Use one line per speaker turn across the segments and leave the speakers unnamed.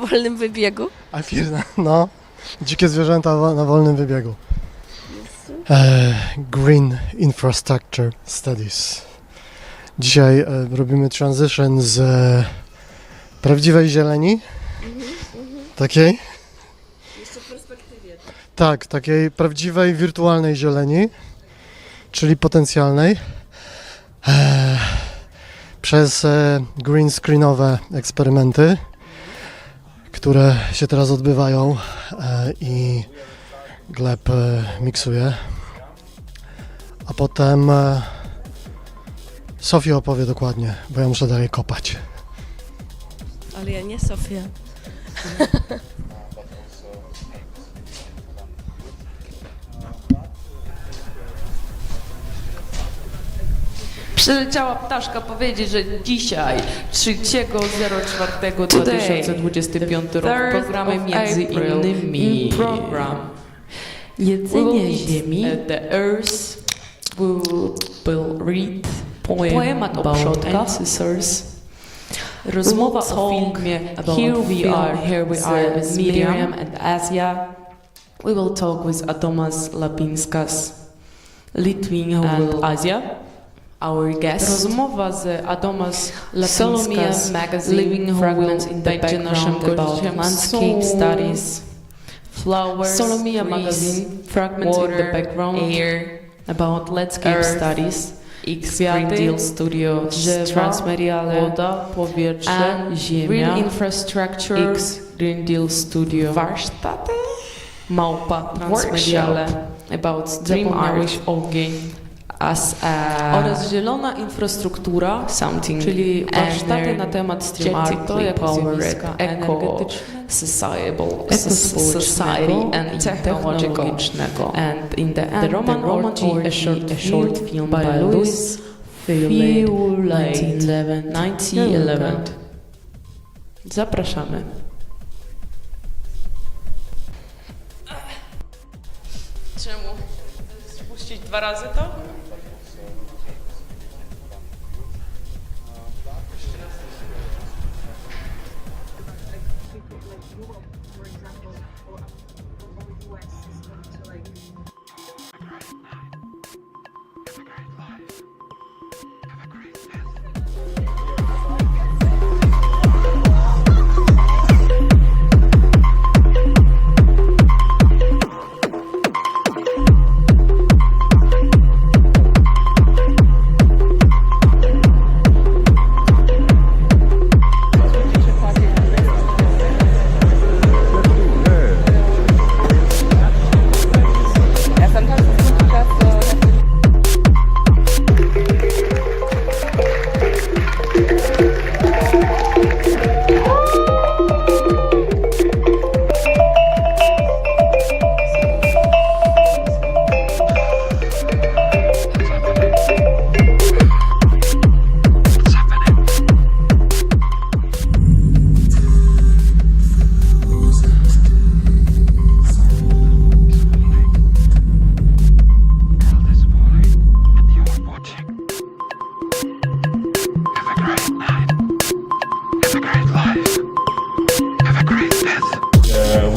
wolnym wybiegu.
No, dzikie zwierzęta na wolnym wybiegu. Green Infrastructure Studies. Dzisiaj robimy transition z prawdziwej zieleni, takiej.
Jeszcze w perspektywie.
Tak, takiej prawdziwej, wirtualnej zieleni, czyli potencjalnej, przez green screenowe eksperymenty, które się teraz odbywają i Gleb miksuje. A potem Sofia opowie dokładnie, bo ja muszę dalej kopać.
Ale ja nie Sofia.
Przyleciała ptaszka powiedzieć, że dzisiaj, 3.04.2025 rok, w programie między innymi jedzenie Ziemi, the Earth will read poemat o przodkach, rozmowa o filmie Here We Are z Miriam and Asia. We will talk with Adomas Lapinskas, Litwin and Asia. Our guest. Rozmowa z Adomas Lapinskas, Living Fragments in the Background about Landscape Studies, Flowers, Solomia Magazine, Fragments in the Background, Air, about Landscape Studies, X Green Deal Studio, Transmediale, Woda, Powietrze, Ziemia, Green Infrastructure, X Green Deal Studio, Warsztaty, Małpa, Transmediale, about StreamArt, Ogień, oraz zielona infrastruktura, czyli warsztaty na temat StreamArtu jako zjawiska energetycznego, society and technologicznego. And in the end, the Roman a short film by Louis Feuillade, 1911. Zapraszamy. Czemu? Spuścić 2 razy to?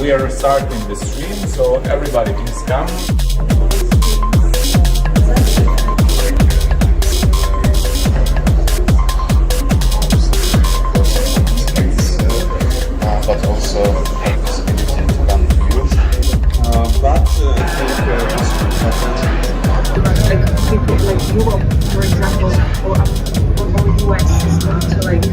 We are starting the stream, so everybody please come.
But also have possibility to run views.
Like people like Europe, for example, or US is going to like.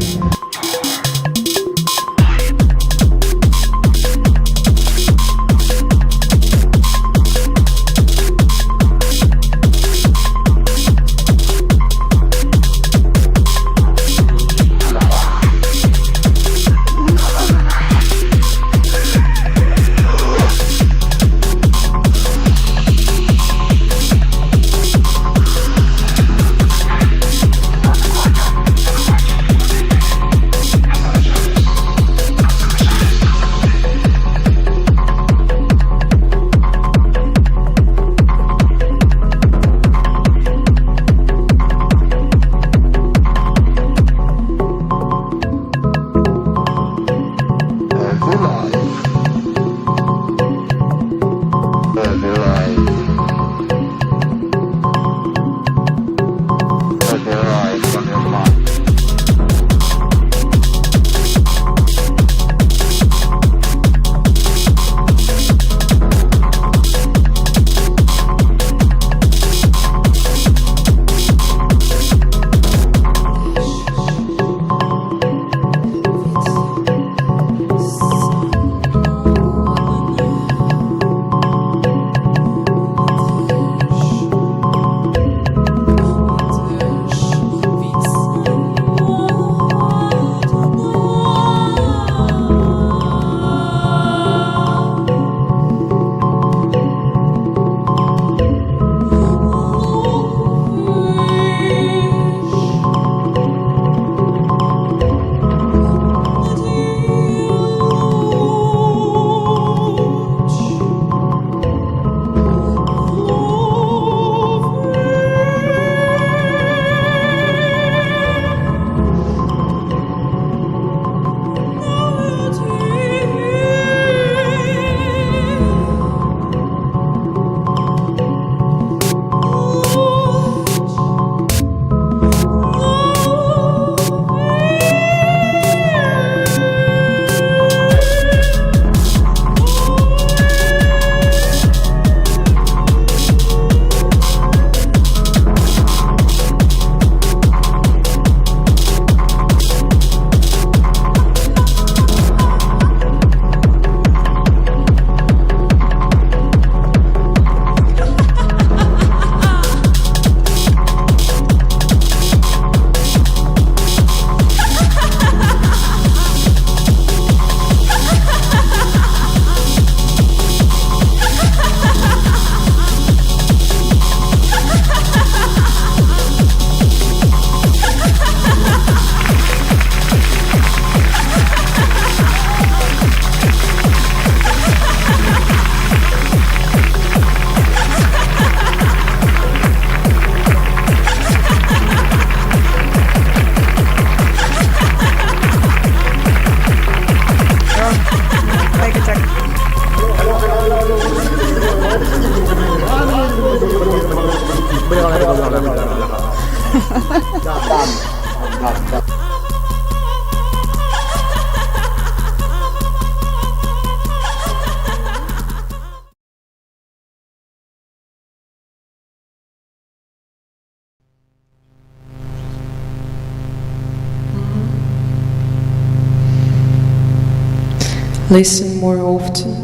Listen more often.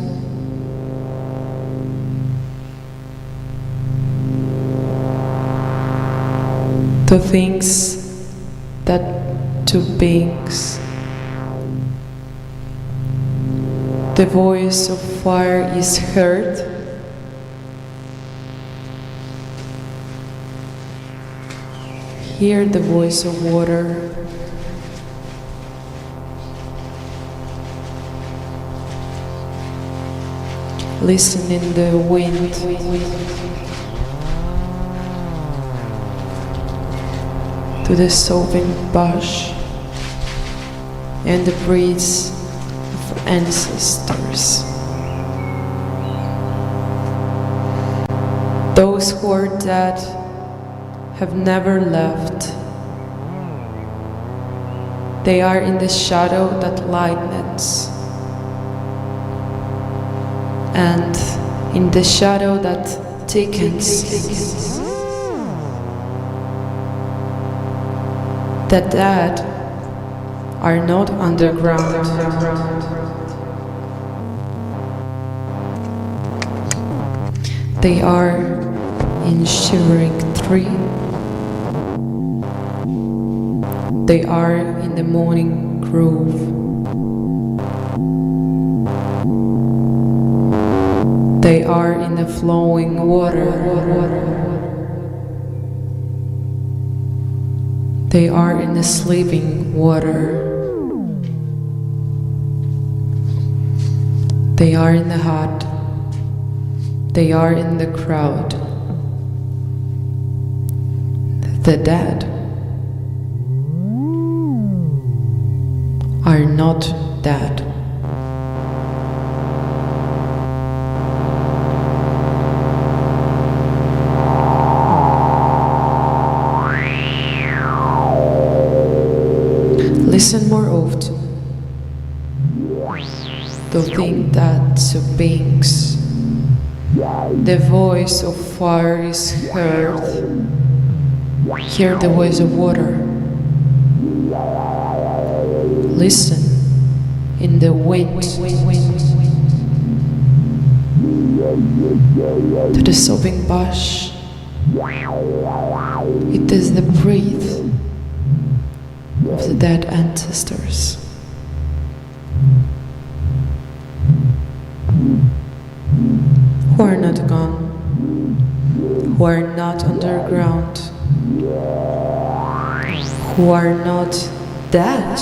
To things that to beings. The voice of fire is heard. Hear the voice of water. Listen in the wind. To the sobbing bush and the breeze of ancestors. Those who are dead have never left. They are in the shadow that lightens, and in the shadow that thickens. The dead are not underground. They are in shivering tree. They are in the morning grove. They are in the flowing water. They are in the sleeping water. They are in the hut. They are in the crowd. The dead are not dead. Listen more often. To think that the beings, the voice of fire is heard. Hear the voice of water. Listen in the wind. To the sobbing bush. It is the breath of the dead ancestors. Who are not gone, who are not underground, who are not dead.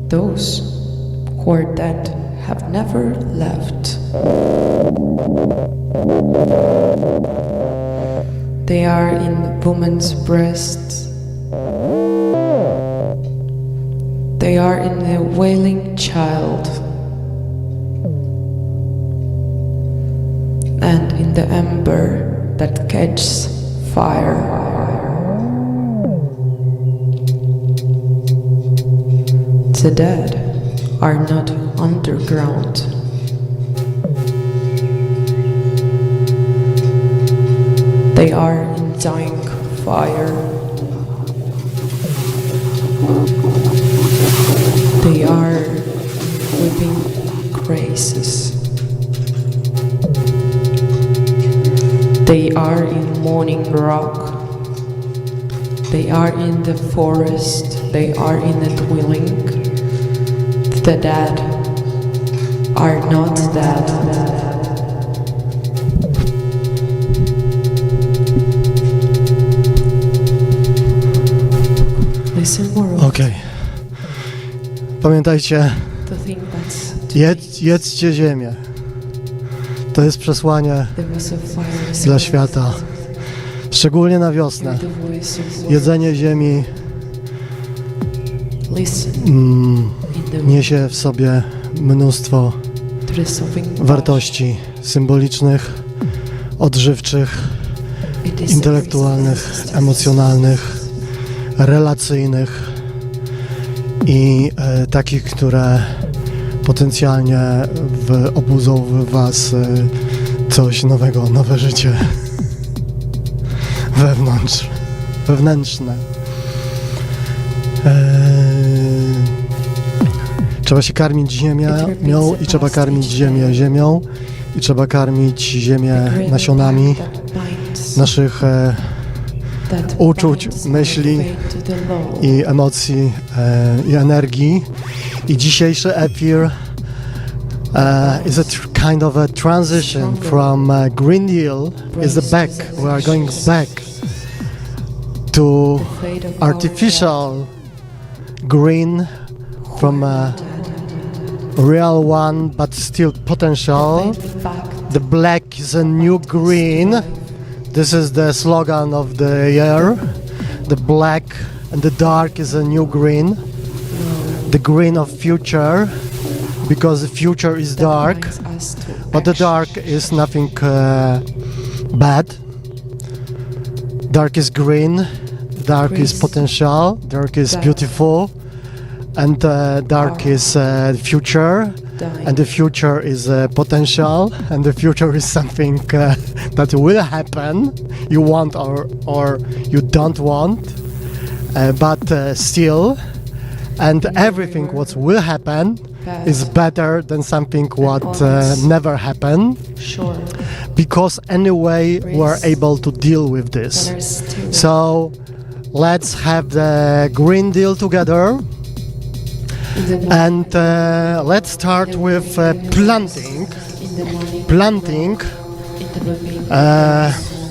Those who are dead have never left. They are in woman's breasts. They are in the wailing child and in the ember that catches fire. The dead are not underground. They are in dying fire. They are weeping graces. They are in morning rock. They are in the forest. They are in the dwelling. The dead are not dead.
Okej. Pamiętajcie, jedzcie ziemię. To jest przesłanie dla świata, szczególnie na wiosnę. Jedzenie ziemi niesie w sobie mnóstwo wartości symbolicznych, odżywczych, intelektualnych, emocjonalnych, relacyjnych i takich, które potencjalnie obudzą w Was coś nowego, nowe życie wewnętrzne. Trzeba się karmić ziemią i trzeba karmić ziemię ziemią i trzeba karmić ziemię nasionami naszych uczuć, myśli i emocji i energii. I dzisiejszy epir is a kind of a transition from Green Deal is the back. We are going back to artificial green from a real one, but still potential. The black is a new green. This is the slogan of the year. The black and the dark is a new green. The green of future, because the future is dark, but the dark is nothing bad. Dark is green, dark is potential, dark is beautiful, and dark is future, and the future is potential, and the future is something that will happen, you want or you don't want, but still, and everything what will happen is better than something what never happened, because anyway we're able to deal with this. So let's have the Green Deal together, and let's start with planting.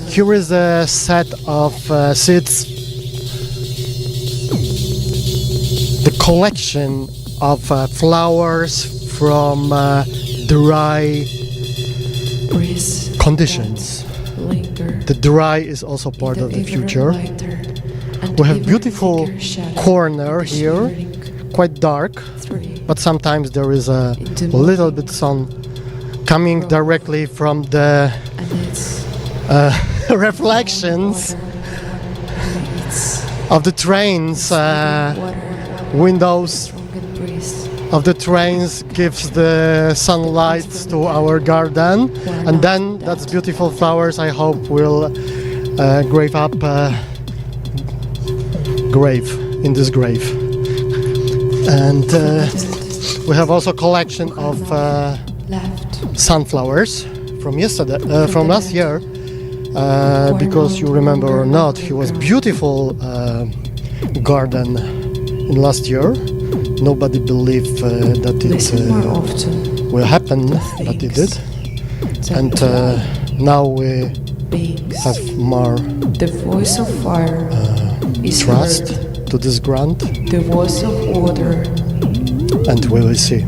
Here is a set of seeds, the collection of flowers from dry conditions. The dry is also part of the future. We have beautiful corner here, quite dark, but sometimes there is a little bit sun coming directly from the reflections of the trains. Windows of the trains gives the sunlight to our garden, and then that's beautiful flowers. I hope will grave up grave in this grave. And we have also collection of sunflowers from yesterday, from last year, because you remember or not, it was beautiful garden in last year. Nobody believed that it will happen, but it did. And now we have more
The voice of fire is
trust
heard.
to this grant,
The voice of water.
and we will see.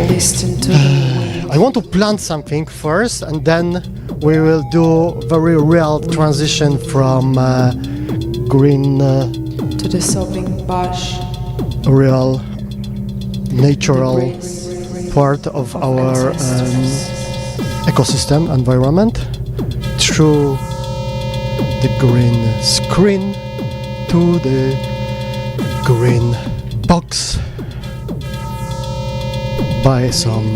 Listen to the
I want to plant something first, and then we will do very real transition from green,
to the sobbing bush.
real, natural part of our ecosystem environment through the green screen to the green box by some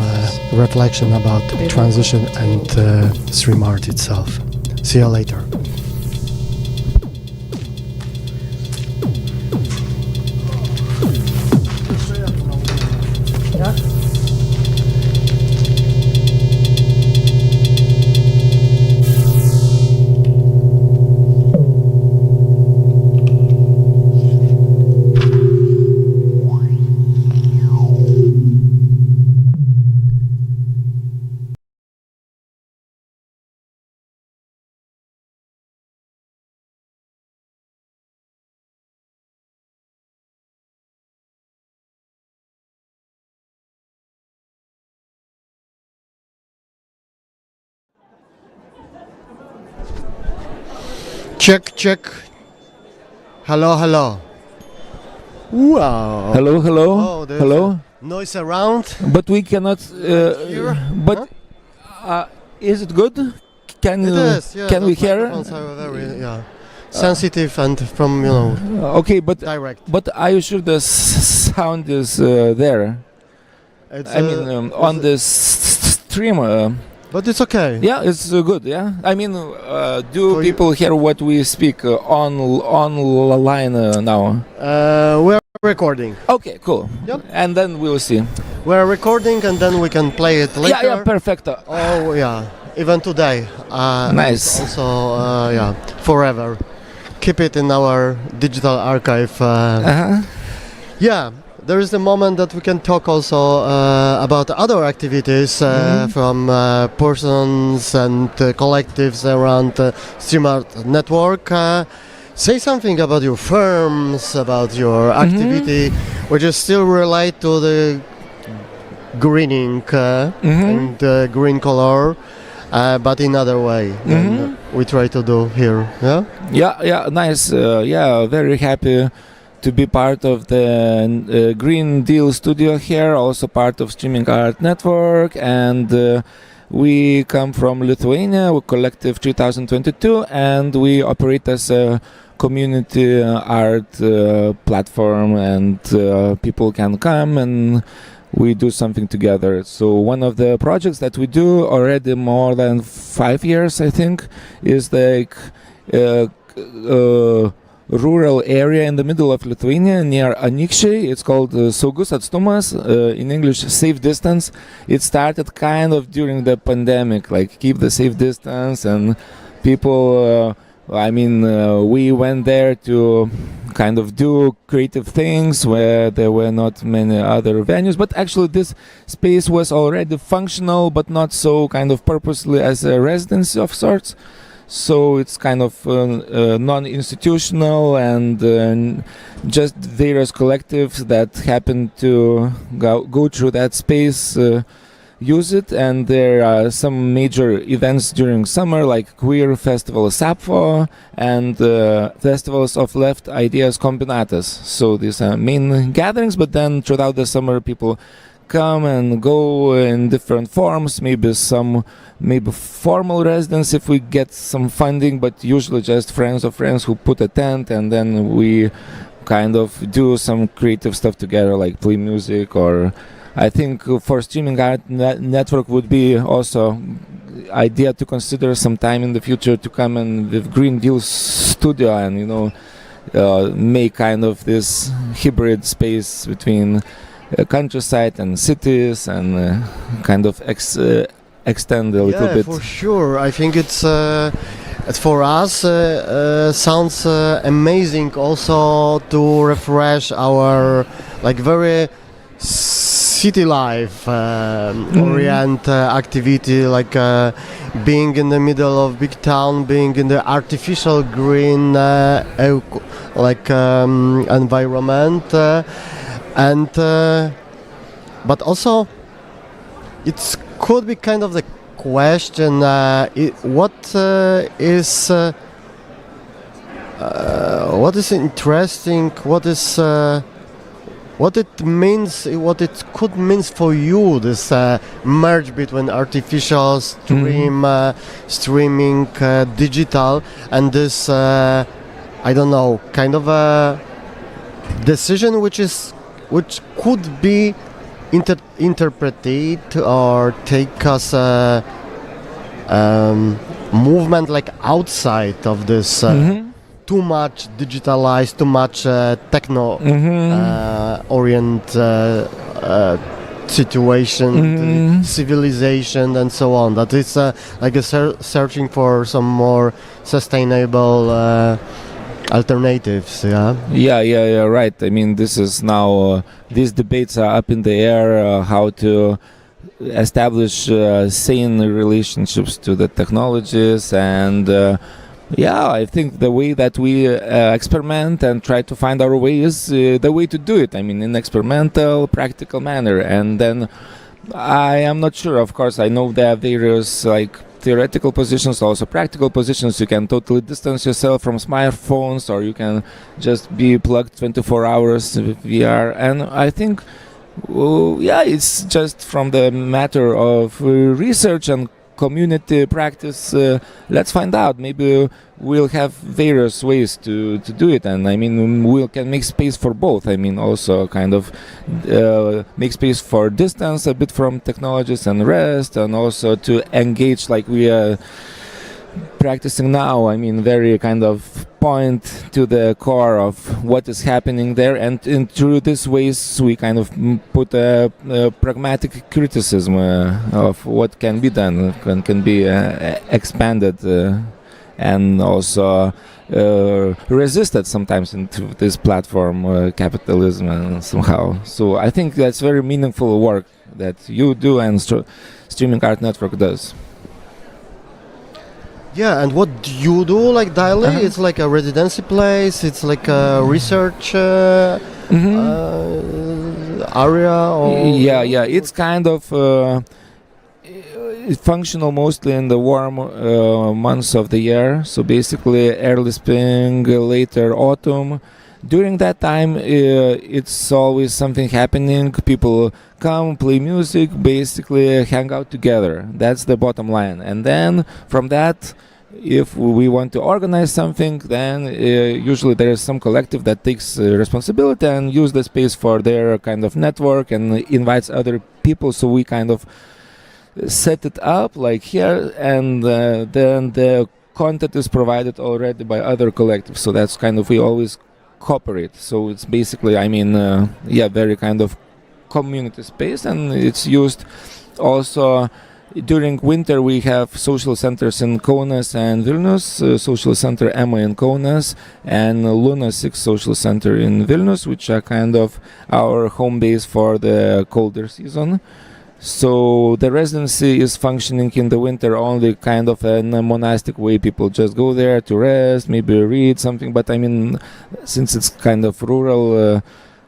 reflection about transition and StreamArt itself. See you later. Check, check. Hello, hello. Wow.
Hello, hello,
Oh, there's
hello.
Noise around.
But we cannot.
Hear?
But is it good? Can
It is. Yeah,
can we
those
hear?
microphones are very sensitive and from
Okay, but
direct.
are you sure the sound is there?
It's,
I mean, on the stream.
But it's okay.
Yeah, it's good. Yeah, I mean, do
For you-
people hear what we speak online now?
We're recording.
Okay, cool.
Yep.
And then we'll see.
We're recording and then we can play it later.
Yeah, perfect.
Oh, yeah. Even today.
Nice.
Also, yeah, forever. Keep it in our digital archive.
Uh-huh.
Yeah, there is a moment that we can talk also about other activities from persons and collectives around StreamArt network. Say something about your firms, about your activity, which is still related to the greening and green color, but in other way than we try to do here. Yeah.
Yeah, nice. Yeah, very happy to be part of the Green Deal studio here, also part of StreamArt network, and we come from Lithuania, we're Collective 2022, and we operate as a community art platform, and people can come and we do something together. So one of the projects that we do already more than 5 years, I think, is like rural area in the middle of Lithuania near Anykščiai. It's called Saugus atstumas, in English safe distance. It started kind of during the pandemic, like keep the safe distance, and people we went there to kind of do creative things where there were not many other venues, but actually this space was already functional but not so kind of purposely as a residency of sorts. So it's kind of non-institutional and just various collectives that happen to go through that space use it, and there are some major events during summer like Queer Festival Sapfo and festivals of Left Ideas Kombinatas. So these are main gatherings, but then throughout the summer people come and go in different forms, maybe formal residence if we get some funding, but usually just friends of friends who put a tent, and then we kind of do some creative stuff together, like play music. Or I think for StreamArt network would be also idea to consider some time in the future to come and with Green Deal studio and make kind of this hybrid space between countryside and cities, and kind of extend a little bit.
For sure. I think it's for us sounds amazing also to refresh our like very city life orient activity, like being in the middle of big town, being in the artificial green environment. And but also it could be kind of the question what is interesting, what it means, what it could mean for you, this merge between artificial streaming digital and this I don't know, kind of a decision which could be interpreted or take us a movement like outside of this too much digitalized, too much techno orient situation, civilization, and so on. That is like a searching for some more sustainable alternatives.
Yeah, right. I mean, this is now these debates are up in the air, how to establish sane relationships to the technologies, and I think the way that we experiment and try to find our way is the way to do it. I mean, in experimental, practical manner. And then I am not sure, of course, I know there are various like theoretical positions, also practical positions. You can totally distance yourself from smartphones, or you can just be plugged 24 hours with VR. And I think, it's just from the matter of research and community practice, let's find out. Maybe we'll have various ways to do it, and I mean we can make space for both. I mean also kind of make space for distance a bit from technologies and rest, and also to engage like we are practicing now. I mean very kind of point to the core of what is happening there, and through these ways we kind of put a pragmatic criticism of what can be done, can be expanded, and also resisted sometimes into this platform capitalism and somehow. So I think that's very meaningful work that you do and Streaming Art Network does.
Yeah, and what do you do like daily? It's like a residency place. It's like a research area. Or
Yeah. It's kind of functional mostly in the warm months of the year. So basically, early spring, later autumn. During that time, it's always something happening. People come, play music, basically hang out together. That's the bottom line. And then from that, if we want to organize something, then usually there is some collective that takes responsibility and use the space for their kind of network and invites other people. So we kind of set it up like here, and then the content is provided already by other collectives. So that's kind of, we always cooperate. So it's basically, I mean, very kind of community space, and it's used also during winter. We have social centers in Kaunas and Vilnius, social center Emma in Kaunas and Luna 6 social center in Vilnius, which are kind of our home base for the colder season. So the residency is functioning in the winter only kind of in a monastic way. People just go there to rest, maybe read something. But I mean, since it's kind of rural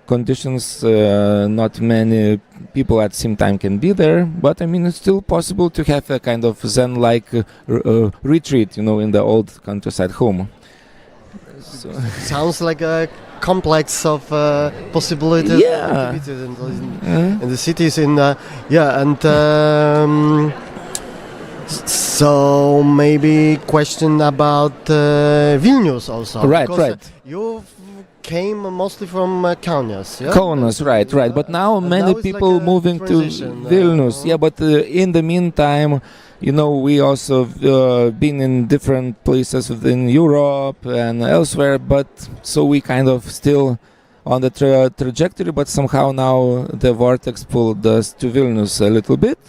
conditions, not many people at the same time can be there. But I mean, it's still possible to have a kind of Zen-like retreat, in the old countryside home. So
sounds like a complex of possibilities
Yeah.
and activities in the cities. So maybe question about Vilnius also.
Right,
because,
right.
You came mostly from Kaunas, yeah?
Kaunas, right. But now
And
many
now it's
people
like a
moving to
transition,
Vilnius. Yeah, but in the meantime, we also been in different places within Europe and elsewhere. But so we kind of still on the trajectory, but somehow now the vortex pulled us to Vilnius a little bit.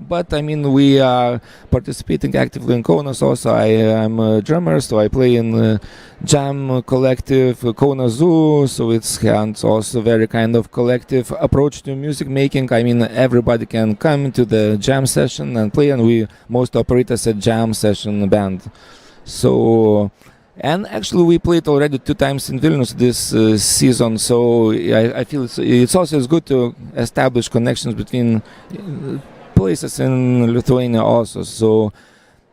But I mean, we are participating actively in Kaunas also. I am a drummer, so I play in jam collective Kaunas Zoo. So it's also very kind of collective approach to music making. I mean, everybody can come to the jam session and play, and we most operate as a jam session band. So, and actually we played already 2 times in Vilnius this season. So I feel it's also good to establish connections between places in Lithuania also. So,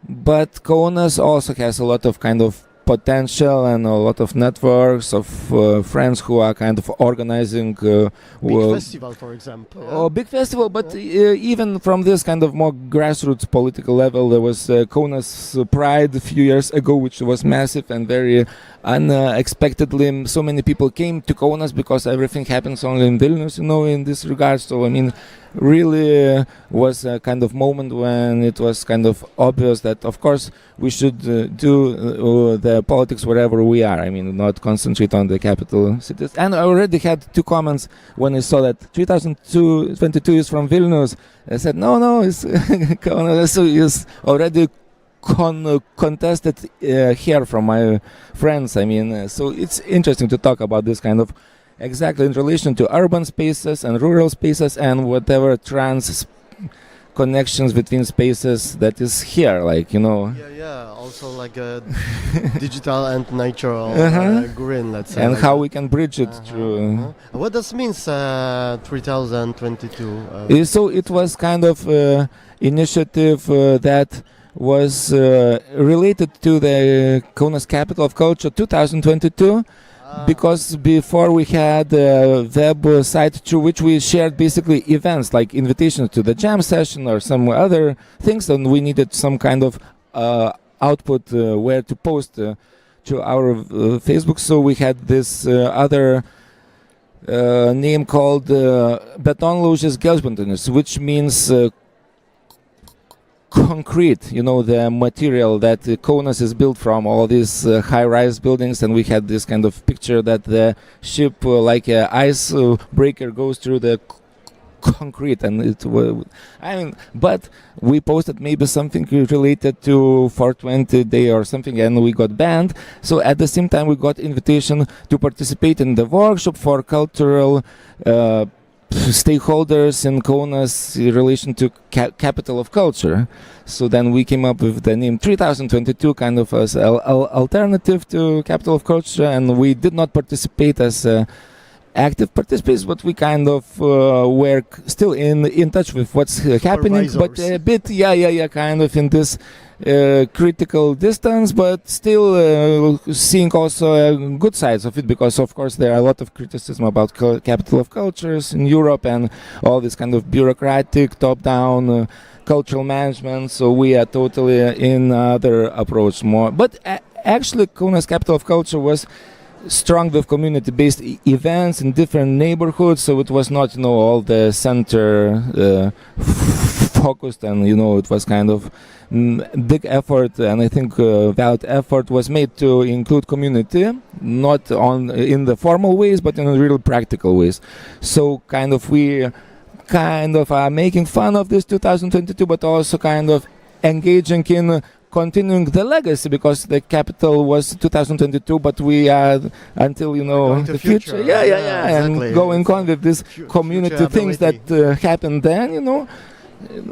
but Kaunas also has a lot of kind of potential and a lot of networks of friends who are kind of organizing
Big festival, for example. Yeah?
big festival, but even from this kind of more grassroots political level, there was Kaunas Pride a few years ago, which was massive and very unexpectedly. So many people came to Kaunas because everything happens only in Vilnius, in this regard. So I mean, really was a kind of moment when it was kind of obvious that, of course, we should do the politics wherever we are. I mean, not concentrate on the capital cities. And I already had 2 comments when I saw that 2022 is from Vilnius. I said, no, it's Kaunas. So it's already contested here from my friends. I mean, so it's interesting to talk about this kind of exactly in relation to urban spaces and rural spaces and whatever trans connections between spaces that is here, like,
Yeah, also like a digital and natural green, let's say.
and
like
how
that.
we can bridge it through.
What does means 3022?
So it was kind of initiative that was related to the Kaunas Capital of Culture 2022. because before we had a web site through which we shared basically events like invitations to the jam session or some other things, and we needed some kind of output where to post to our Facebook. So we had this other name called betonlaužis gelžbetonis, which means concrete, you know, the material that Kaunas is built from, all these high-rise buildings, and we had this kind of picture that the ship, like an ice breaker, goes through the concrete, and it was, I mean, but we posted maybe something related to 420 day or something, and we got banned. So at the same time we got invitation to participate in the workshop for cultural stakeholders in Kaunas in relation to capital of culture. So then we came up with the name 3022, kind of as alternative to capital of culture, and we did not participate as active participants, but we kind of were still in touch with what's happening, but a bit, kind of in this critical distance, but still seeing also good sides of it, because of course there are a lot of criticism about capital of cultures in Europe and all this kind of bureaucratic top-down cultural management. So we are totally in other approach more. But actually, Kaunas capital of culture was strong with community-based events in different neighborhoods, so it was not, you know, all the center focused, and, you know, it was kind of big effort, and I think valid effort was made to include community, not in the formal ways, but in real practical ways. So kind of we kind of are making fun of this 2022, but also kind of engaging in continuing the legacy, because the capital was 2022, but we are until, you know, the future. Exactly. And going on with this community things that happened then, you know,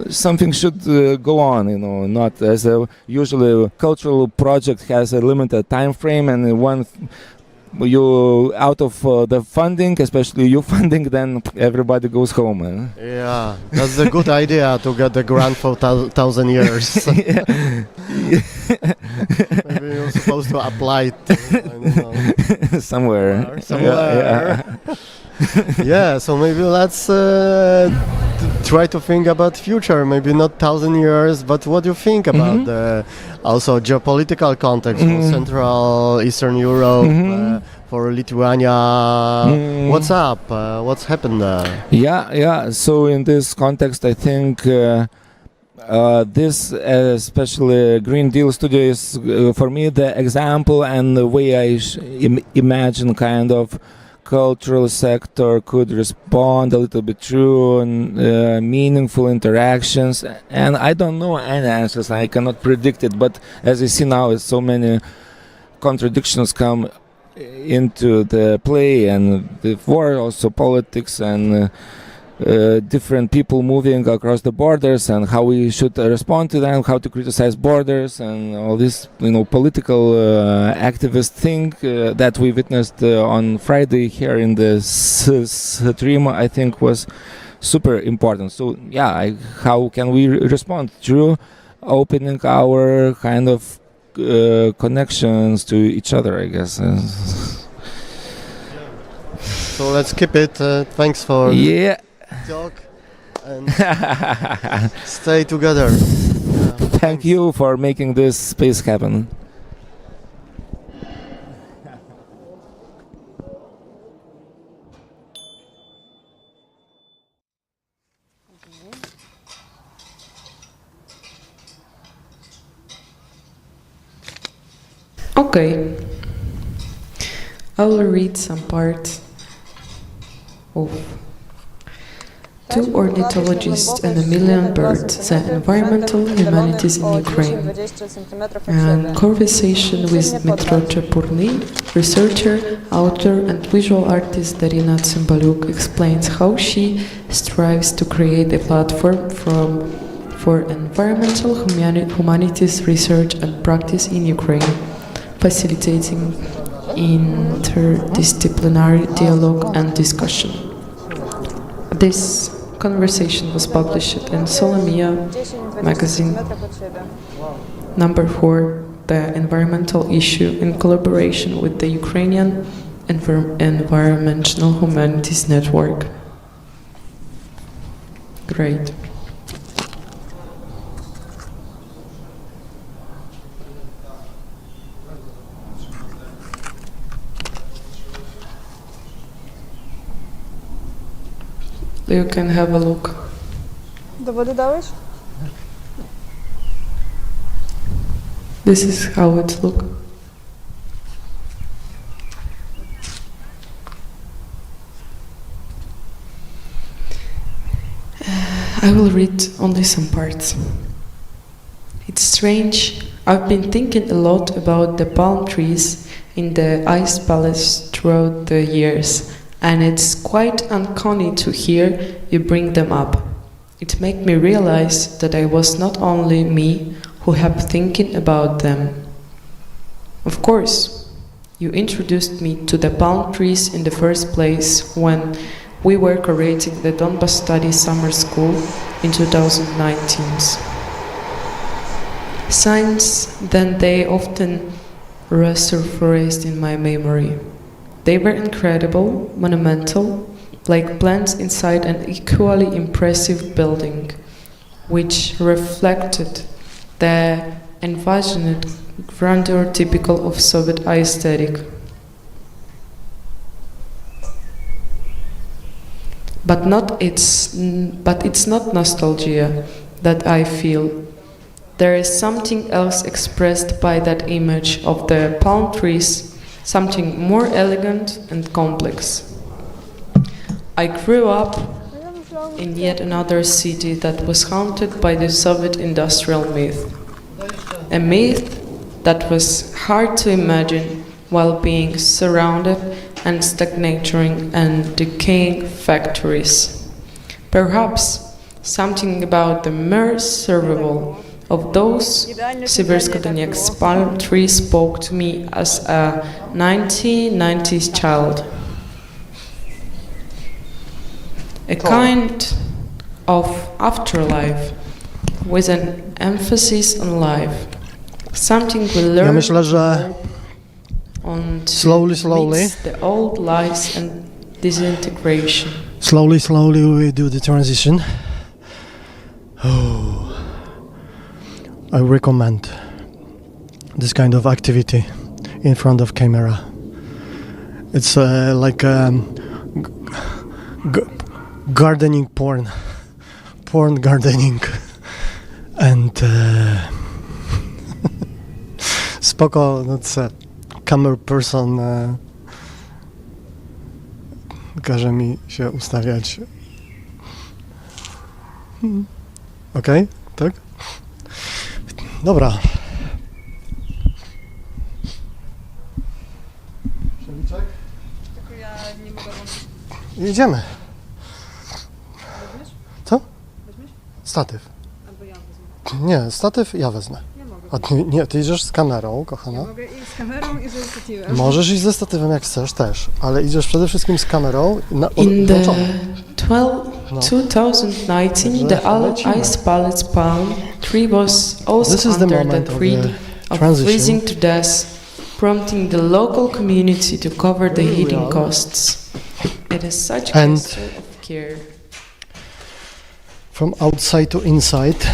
something should go on, you know, not as a usually cultural project has a limited time frame, and one you out of the funding, especially you funding, then everybody goes home.
Yeah, that's a good idea to get the grant for 1,000 years. Maybe you're supposed to apply it, I don't know.
Somewhere.
Yeah, so maybe let's try to think about future. Maybe not 1,000 years, but what do you think about the also geopolitical context for Central Eastern Europe, for Lithuania? What's up? What's happened there?
Yeah. So in this context, I think this, especially Green Deal Studio, is for me the example and the way I imagine kind of cultural sector could respond a little bit through meaningful interactions. And I don't know any answers, I cannot predict it, but as I see now, so many contradictions come into the play, and the war, also politics, and different people moving across the borders, and how we should respond to them, how to criticize borders, and all this, you know, political activist thing that we witnessed on Friday here in the stream, I think was super important. So yeah, how can we respond through opening our kind of connections to each other, I guess.
So let's keep it. Thanks for talk and stay together.
Thank you for making this space happen.
Okay, I will read some parts of Two Ornithologists and a Million Birds, the Environmental Humanities in Ukraine, and conversation with Dmytro Czepurny, researcher, author and visual artist Darina Cymbaluk explains how she strives to create a platform for environmental humanities research and practice in Ukraine, facilitating interdisciplinary dialogue and discussion. This conversation was published in Solomia magazine number 4, The Environmental Issue, in collaboration with the Ukrainian Environmental Humanities Network. Great. You can have a look.
Dowody dałeś?
This is how it looks. I will read only some parts. It's strange. I've been thinking a lot about the palm trees in the Ice Palace throughout the years, and it's quite uncanny to hear you bring them up. It made me realize that I was not only me who kept thinking about them. Of course, you introduced me to the palm trees in the first place when we were creating the Donbas Study Summer School in 2019. Since then, they often resurfaced in my memory. They were incredible, monumental, like plants inside an equally impressive building, which reflected the envisioned grandeur typical of Soviet aesthetic. But it's not nostalgia that I feel. There is something else expressed by that image of the palm trees, something more elegant and complex. I grew up in yet another city that was haunted by the Soviet industrial myth. A myth that was hard to imagine while being surrounded and stagnating and decaying factories. Perhaps something about the mere survival of those Sibirsko-Donetsk palm trees spoke to me as a 1990s child. A kind of afterlife with an emphasis on life. Something we learn
Ja myślę, że
on to
slowly,
mix the old lies and disintegration.
slowly we do the transition. Oh, I recommend this kind of activity in front of camera. It's like gardening porn gardening, and spoko, that's a camera person każe mi się ustawiać. Okej, tak? Dobra. Przewiczek?
Tylko ja nie mogę włączyć.
Jedziemy.
Weźmiesz?
Co?
Weźmiesz?
Statyw.
Albo ja wezmę.
Nie, statyw ja wezmę.
Nie mogę.
A ty, nie, ty idziesz z kamerą,
Ja
kochana.
mogę iść z kamerą i ze statywem.
Możesz iść ze statywem jak chcesz też, ale idziesz przede wszystkim z kamerą
In the
włączoną.
2019, the Ice Palace palm tree was
This
also
is the
under the
moment of
threat
the
of
transition.
freezing to death, prompting the local community to cover the heating costs. It is such a
And
gesture of care.
from outside to inside,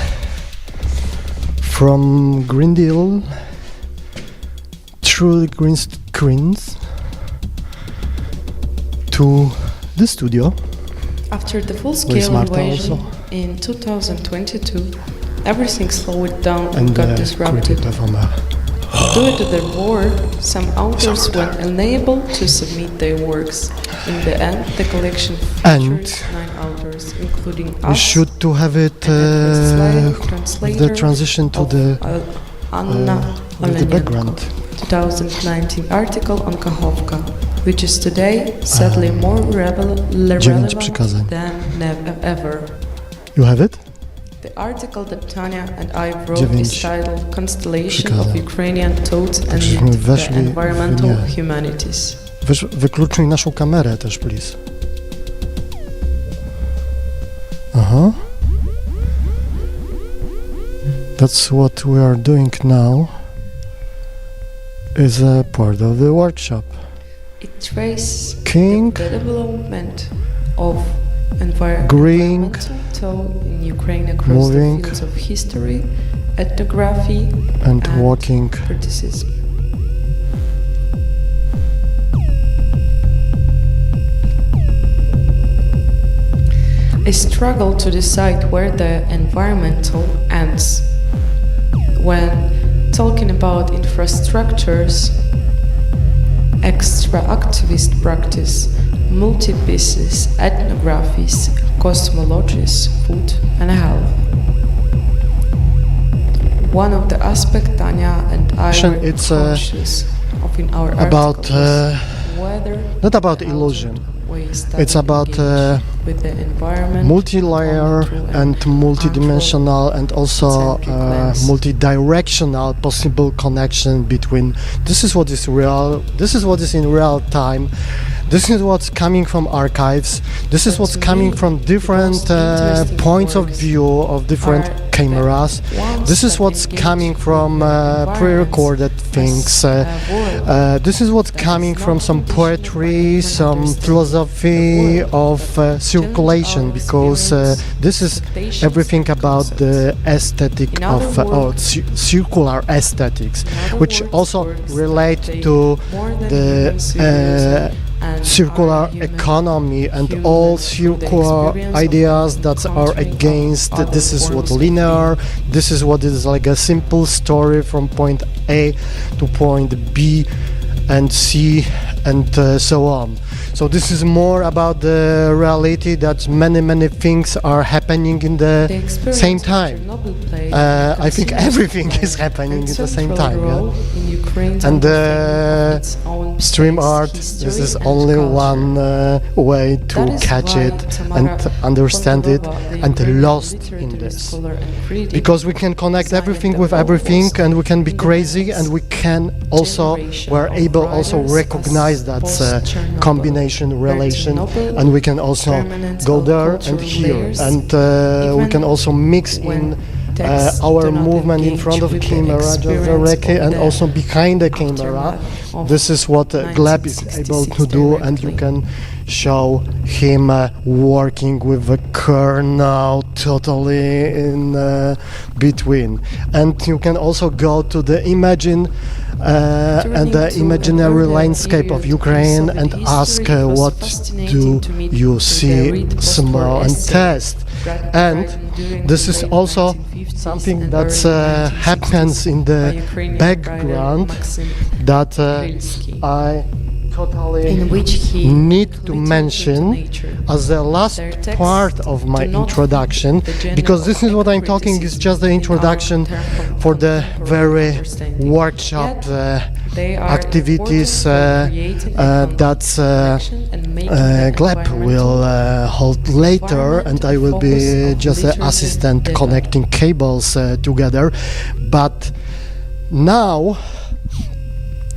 from Green Deal through the green screens to the studio.
After the
Where is
full-scale
Marta
invasion
also?
in 2022, everything slowed down
And
and got
the
disrupted.
creepy platforma.
Due to the war, some authors were unable to submit their works. In the end, the collection
And
features 9 authors, including
We
us,
should to have it the transition to the
Anna
with the
Olenenko,
background.
2019 article on Kachowka, which is today sadly more relevant
przykazań.
than ever.
You have it?
The article that Tanya and I wrote
9
is titled Constellation of
przykazań.
Ukrainian Thoughts and
Żeśmy
the
weszli w
Environmental
nie.
Humanities.
Wykluczuj naszą kamerę też, please. Aha. That's what we are doing now. Is a part of the workshop.
It traces
King,
the development of
green,
environmental thought in Ukraine across
moving,
the fields of history, ethnography,
and walking.
criticism. I struggle to decide where the environmental ends. When talking about infrastructures, extra activist practice, multi-pieces, ethnographies, cosmologies, food and health. One of the aspects Tanya and I were
It's
conscious of in our
about
articles, whether
not about
the
illusion.
way
It's about
with the environment,
multi-layer and multi-dimensional and also multi-directional possible connection between this is what is real, this is what is in real time, this is what's coming from archives, this is what's coming from different points of view of different cameras, this is what's coming from pre-recorded things, this is what's coming from some poetry, some philosophy of circulation, because this is everything about the aesthetic of or circular aesthetics, which also relate to the circular economy and all circular ideas that are against this is what linear, this is what is like a simple story from point A to point B and C and so on. So this is more about the reality that many things are happening in the same time. I think everything is happening at the same time. Yeah? And StreamArt, this is only one way to catch it and understand it and lost in this. Because we can connect everything with everything and we can be crazy and we can also, we're able also recognize that combination relation, and we can also go there and here, and we can also mix in our movement in front of the camera just directly and also behind the camera. This is what Gleb is able to do, and you can show him working with a kernel totally in between. And you can also go to the and the imaginary landscape of Ukraine and ask what do you see, smell and taste. And this is also something that happens in the background that I totally need to mention as the last part of my introduction, because this is what I'm talking is just the introduction for the very workshop activities that Gleb will hold later, and I will be just an assistant connecting cables together. But now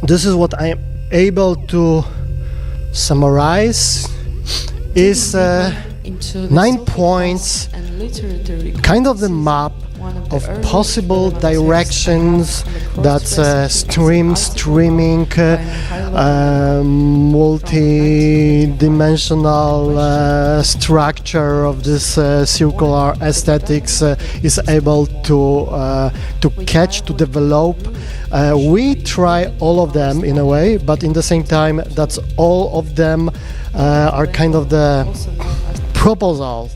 this is what I am able to summarize is 9 points, kind of the map of possible directions that streaming, multi-dimensional structure of this circular aesthetics is able to catch, to develop. We try all of them in a way, but in the same time, that's all of them are kind of the proposal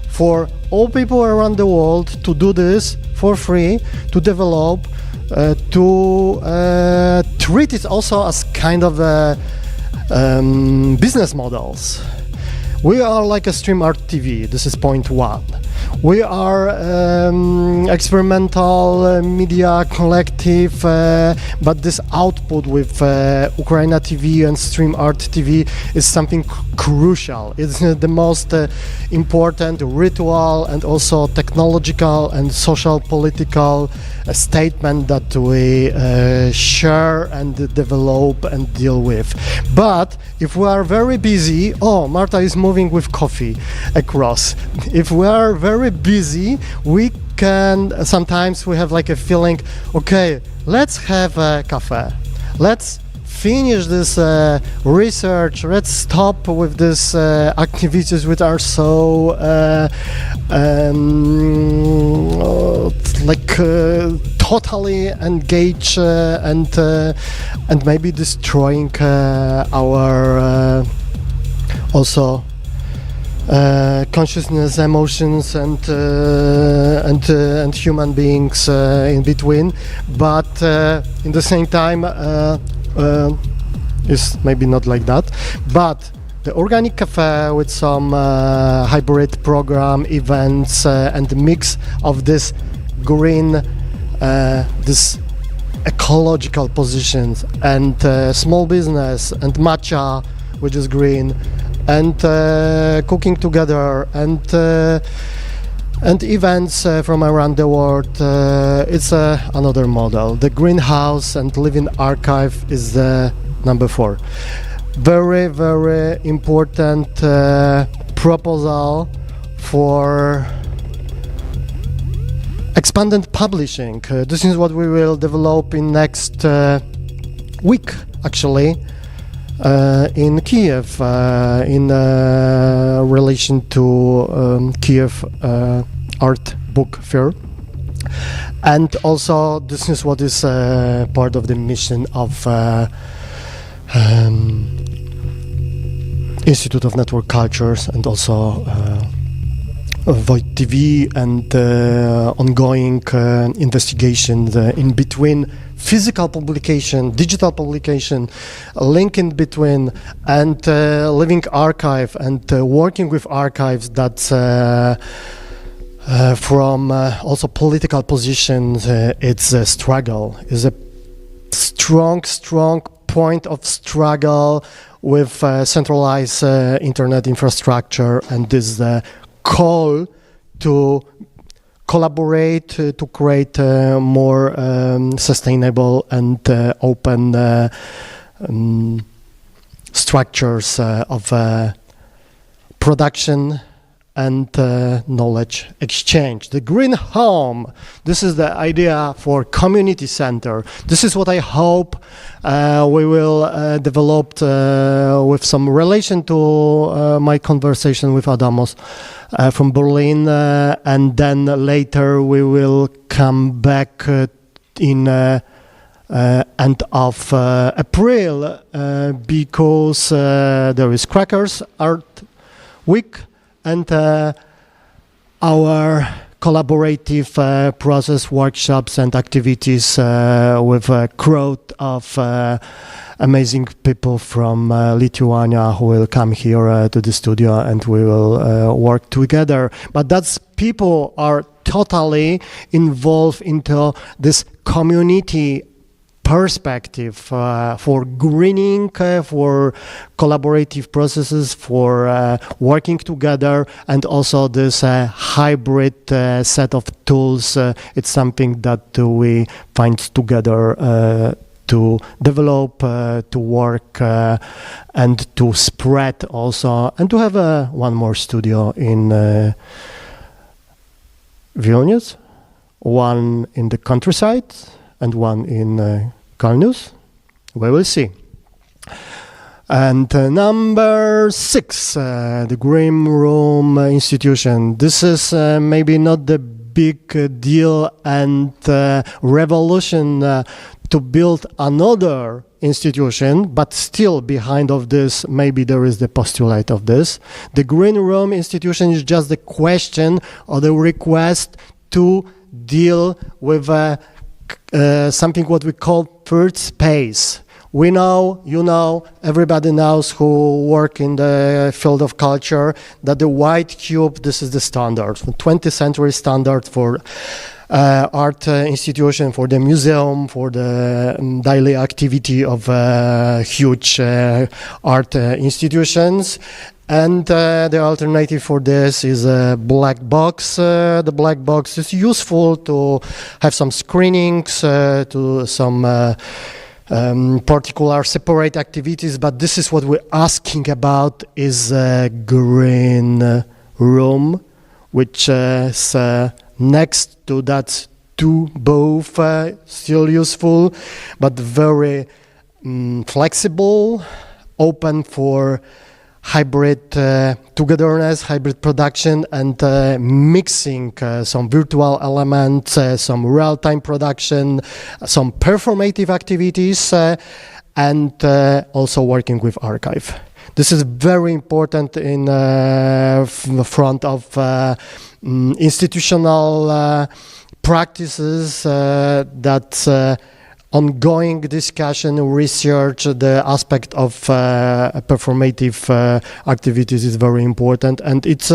for all people around the world to do this for free, to develop, to treat it also as kind of business models. We are like a StreamArt TV, this is point one. We are experimental media collective, but this output with UKRAiNATV and StreamArt TV is something crucial. It's the most important ritual and also technological and social political statement that we share and develop and deal with. But if we are very busy, oh, Marta is moving with coffee across. If we are very busy, we can, sometimes we have like a feeling, okay, let's have a cafe. Let's finish this research, let's stop with these activities which are so totally engaged and maybe destroying our also consciousness, emotions, and human beings in between, but in the same time is maybe not like that. But the organic cafe with some hybrid program events and mix of this green, this ecological positions and small business and matcha, which is green, and cooking together and events from around the world. It's another model. The greenhouse and living archive is the number 4. Very, very important proposal for expanded publishing. This is what we will develop in next week, actually. In Kiev, in relation to Kiev art book fair, and also this is what is part of the mission of Institute of Network Cultures and also Void TV and ongoing investigations in between physical publication, digital publication, link in between, and living archive and working with archives that's from also political positions. It's a struggle, is a strong point of struggle with centralized internet infrastructure, and this call to collaborate to create more sustainable and open structures of production and knowledge exchange. The green home, this is the idea for community center. This is what I hope we will develop with some relation to my conversation with Adamos from Berlin, and then later we will come back in end of April because there is Crackers Art Week and our collaborative process workshops and activities with a crowd of amazing people from Lithuania who will come here to the studio, and we will work together. But that's people are totally involved into this community perspective for greening, for collaborative processes, for working together, and also this hybrid set of tools. It's something that we find together to develop, to work, and to spread also, and to have one more studio in Vilnius, one in the countryside, and one in Kalnus. We will see. And number 6, the Green Room Institution. This is maybe not the big deal and revolution to build another institution, but still behind of this, maybe there is the postulate of this. The Green Room Institution is just the question or the request to deal with something what we call third space. We know, you know, everybody knows who work in the field of culture that the white cube, this is the standard, 20th century standard for art institution, for the museum, for the daily activity of huge art institutions. And the alternative for this is a black box. The black box is useful to have some screenings, to some particular separate activities, but this is what we're asking about is a green room, which is next to that, to both still useful, but very flexible, open for hybrid togetherness, hybrid production, and mixing some virtual elements, some real-time production, some performative activities, and also working with archive. This is very important in front of institutional practices that ongoing discussion, research, the aspect of performative activities is very important, and it's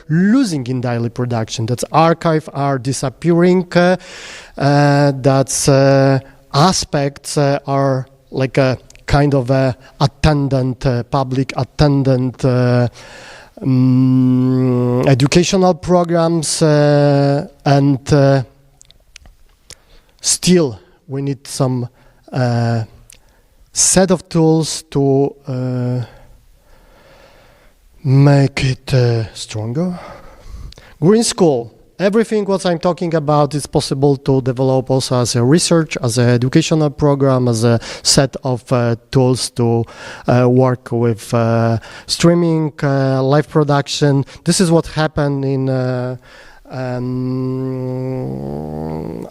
losing in daily production. That's archive are disappearing. That's aspects are like a kind of a attendant, public attendant. Educational programs and still we need some set of tools to make it stronger. Green School. Everything what I'm talking about is possible to develop also as a research, as an educational program, as a set of tools to work with streaming, live production. This is what happened in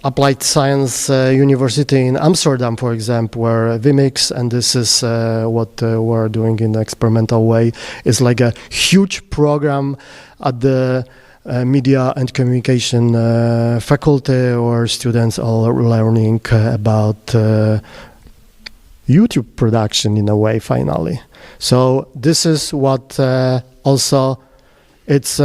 Applied Science University in Amsterdam, for example, where Vimix, and this is what we're doing in an experimental way, is like a huge program at the media and communication faculty, or students are learning about YouTube production in a way, finally. So this is what also it's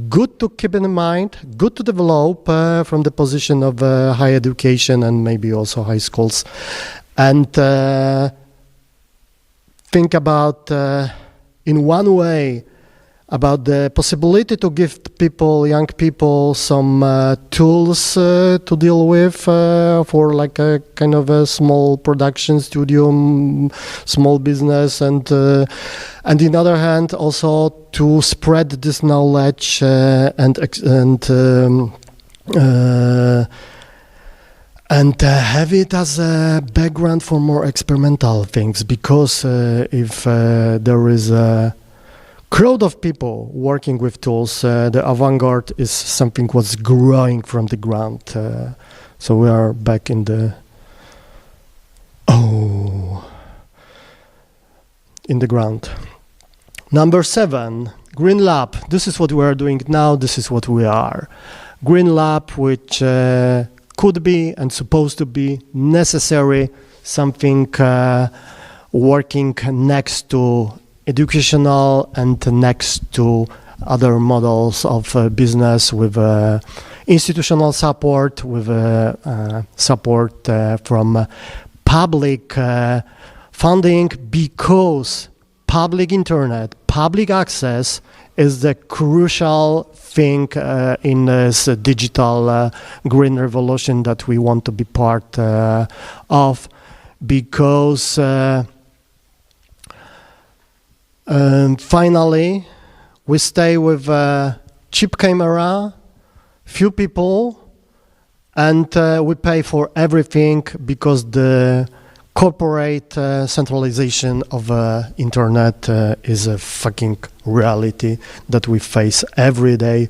good to keep in mind, good to develop from the position of higher education and maybe also high schools, and think about in one way about the possibility to give people, young people, some tools to deal with for like a kind of a small production studio, small business, and on the other hand also to spread this knowledge and have it as a background for more experimental things, because if there is a crowd of people working with tools, the avant-garde is something what's growing from the ground. So we are back in the ground. Number 7, Green Lab. This is what we are doing now. This is what we are. Green Lab, which could be and supposed to be necessary, something working next to educational and next to other models of business, with institutional support, with support from public funding, because public internet, public access is the crucial thing in this digital green revolution that we want to be part of, because finally we stay with a cheap camera, few people, and we pay for everything, because the corporate centralization of internet is a fucking reality that we face every day.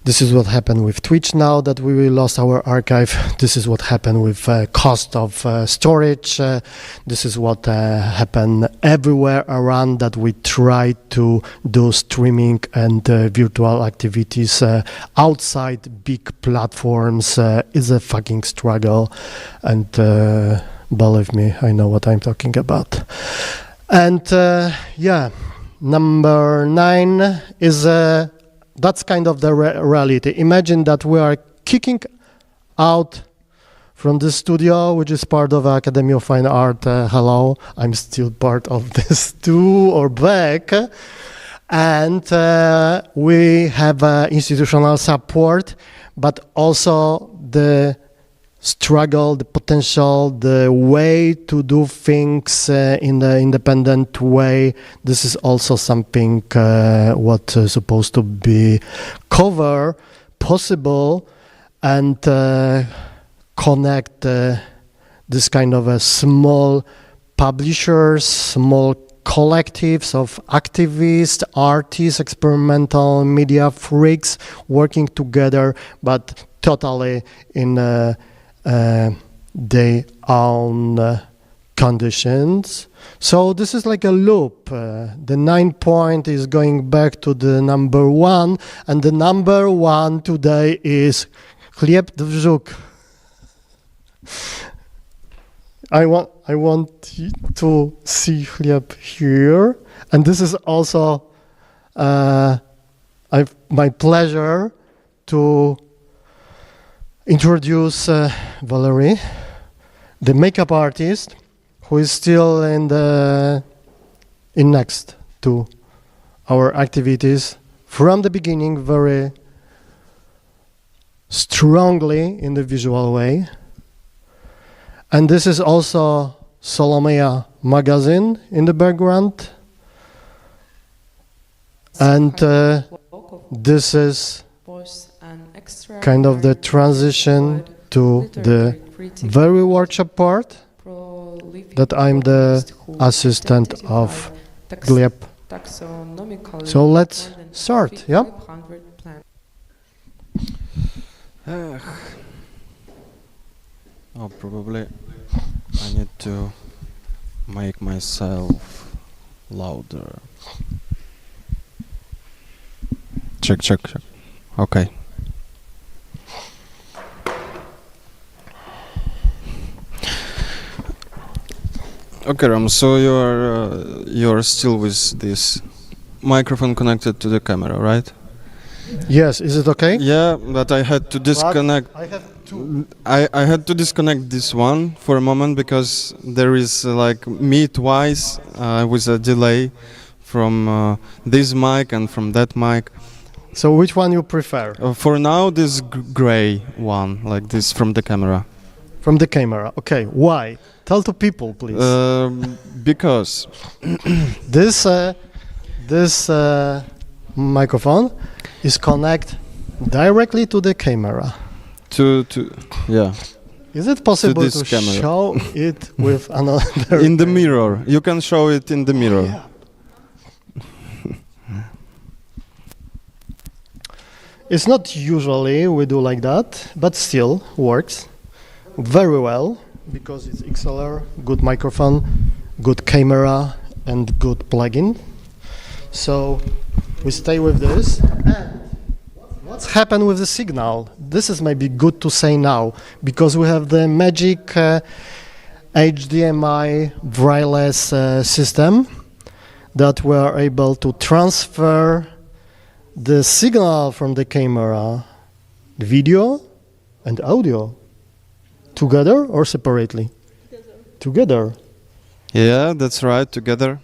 This is what happened with Twitch now, that we lost our archive. This is what happened with cost of storage. This is what happened everywhere around, that we try to do streaming and virtual activities outside big platforms is a fucking struggle. And believe me, I know what I'm talking about. And yeah, number 9 is that's kind of the reality. Imagine that we are kicking out from the studio, which is part of Academy of Fine Art. Hello, I'm still part of this too, or back. And we have institutional support, but also the struggle, the potential, the way to do things in the independent way. This is also something what is supposed to be possible, and connect this kind of a small publishers, small collectives of activists, artists, experimental media freaks working together, but totally in their own conditions. So this is like a loop. The 9 point is going back to the number 1, and the number 1 today is chleb wrzuk. I want to see chleb here, and this is also my pleasure to introduce Valerie, the makeup artist, who is still in next to our activities from the beginning, very strongly in the visual way. And this is also Solomea magazine in the background. And this is kind of the transition to the very workshop part, that I'm the assistant of Gleb. So let's start, yeah?
Oh, probably I need to make myself louder. Check. Okay. Okay, Ram. So you're still with this microphone connected to the camera, right?
Yes. Is it okay?
Yeah, but I had to disconnect.
I have two.
I had to disconnect this one for a moment because there is like me twice with a delay from this mic and from that mic.
So which one you prefer?
For now, this gray one, like this from the camera.
From the camera. Okay. Why? Tell to people, please.
Because
this microphone is connected directly to the camera.
Yeah.
Is it possible to
camera.
show it with another?
In the mirror. You can show it in the mirror.
Yeah. It's not usually we do like that, but still works very well because it's XLR, good microphone, good camera, and good plugin. So we stay with this. And what's happened with the signal? This is maybe good to say now because we have the magic HDMI wireless system that we are able to transfer the signal from the camera, the video and audio, together or separately? Together.
Yeah, that's right, together.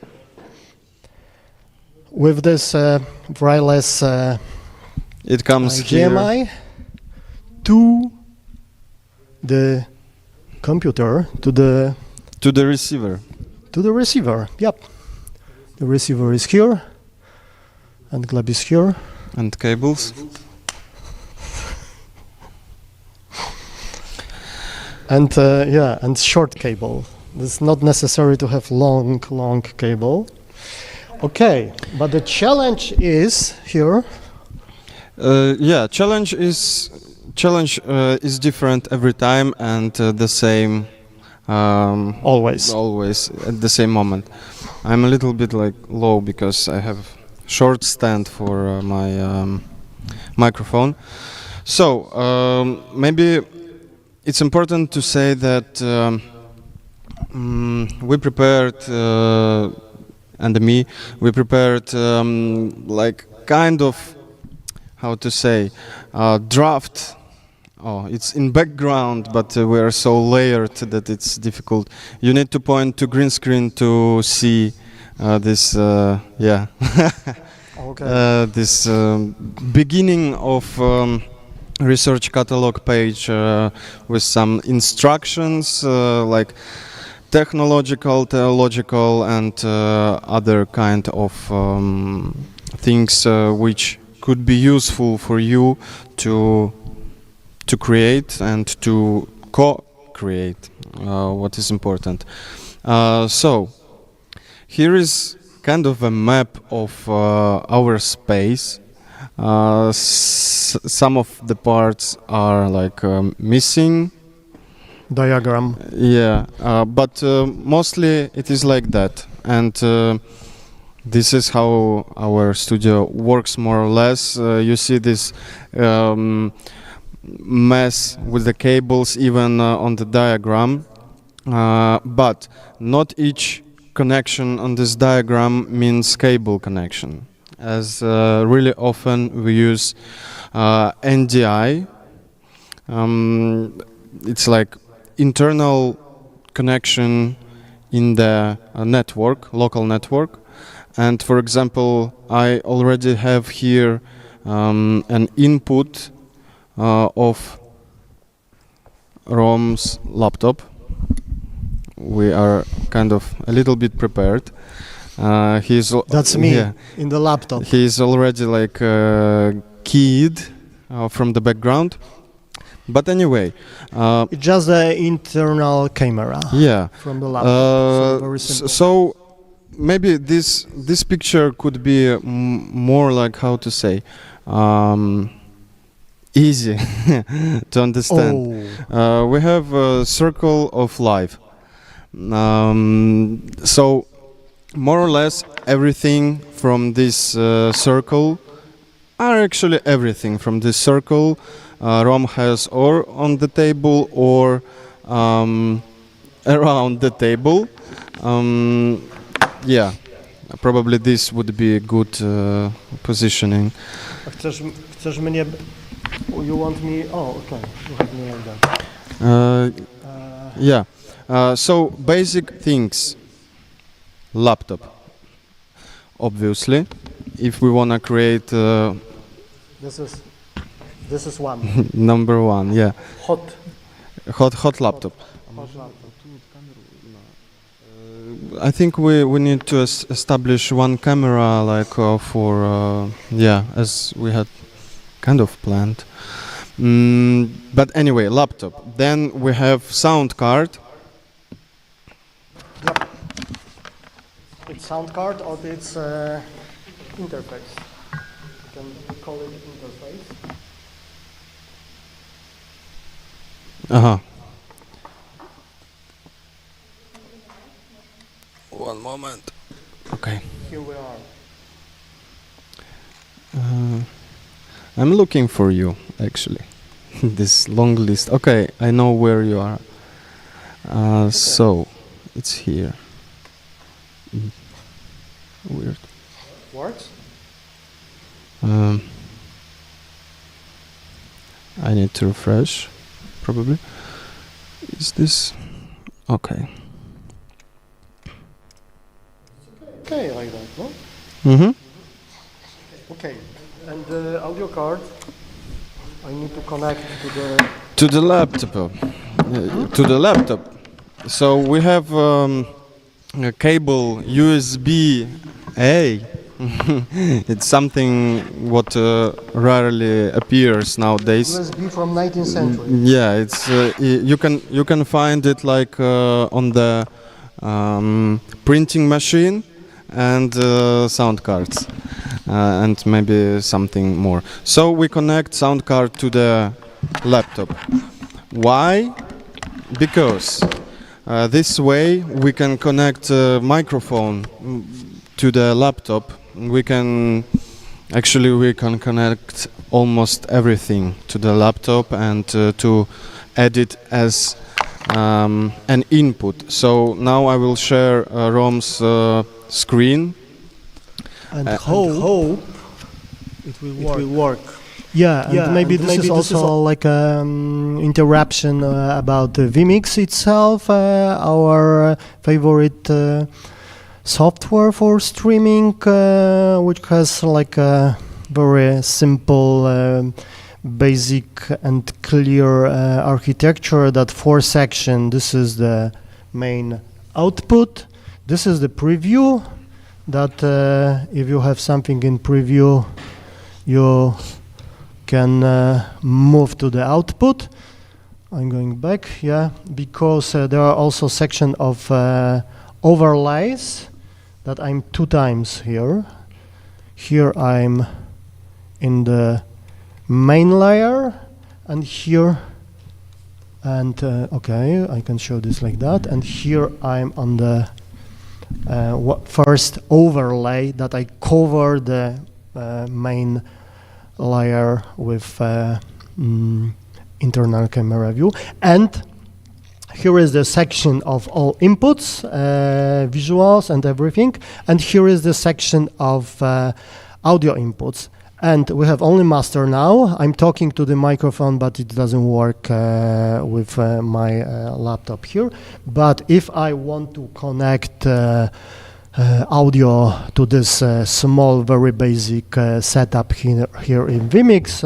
With this wireless
It comes
HDMI
here.
to the computer, to the
receiver.
To the receiver, yep. The receiver is here, and Gleb is here.
And cables.
And and short cable. It's not necessary to have long cable. Okay, but the challenge is here.
Challenge is different every time and the same.
Always
at the same moment. I'm a little bit like low because I have short stand for my microphone. So maybe it's important to say that we prepared we prepared like kind of, how to say, draft. Oh, it's in background, but we are so layered that it's difficult. You need to point to green screen to see this,
Okay.
this beginning of research catalog page with some instructions like technological, theological, and other kind of things which could be useful for you to create and to co-create what is important. So here is kind of a map of our space. Some of the parts are like missing.
Diagram.
Yeah, but mostly it is like that. And this is how our studio works more or less. You see this mess with the cables even on the diagram. But not each connection on this diagram means cable connection, as really often we use NDI. It's like internal connection in the network, local network. And for example, I already have here an input of Rom's laptop. We are kind of a little bit prepared.
That's me
yeah,
in the laptop.
he's already like keyed from the background. But anyway,
It's just the internal camera
yeah.
from the laptop. So very simple.
So maybe this picture could be more like, how to say, easy to understand.
Oh.
We have a circle of life. So more or less everything from this circle are actually everything from this circle Rom has or on the table or around the table. Yeah, probably this would be a good positioning.
Chcesz mnie... You want me... Oh, okay. You have me like that.
Yeah. So basic things. Laptop. Obviously, if we wanna create
This is one.
number one, yeah.
Hot
Hot laptop. I think we need to establish one camera, like for yeah, as we had kind of planned. But anyway, laptop. Then we have sound card.
Yep. It's sound card or it's interface. You can call it interface.
Uh-huh. One moment. Okay.
Here we are.
I'm looking for you, actually. This long list. Okay, I know where you are.
Okay.
So, it's here. Weird.
Works?
I need to refresh, probably. Is this... Okay.
Okay, like that, no?
Mm-hmm.
Okay. And the audio card, I need to connect to the...
To the laptop. To the laptop. So we have a cable USB-A. It's something what rarely appears nowadays.
USB from 19th century.
Yeah, it's you can find it like on the printing machine and sound cards. And maybe something more. So we connect sound card to the laptop. Why? Because this way we can connect a microphone to the laptop. We can connect almost everything to the laptop and to edit as an input. So now I will share Rom's screen.
And hope it will work. Yeah, and maybe this is also like interruption about the vMix itself, our favorite software for streaming, which has like a very simple, basic and clear architecture. That 4 section. This is the main output. This is the preview. That if you have something in preview, you can move to the output. I'm going back, yeah, because there are also section of overlays that I'm 2 times here. Here I'm in the main layer, and here, and okay, I can show this like that, and here I'm on the first overlay that I cover the main layer with internal camera view. And here is the section of all inputs, visuals and everything, and here is the section of audio inputs. And we have only master now. I'm talking to the microphone, but it doesn't work with my laptop here. But if I want to connect audio to this small, very basic setup here in vMix,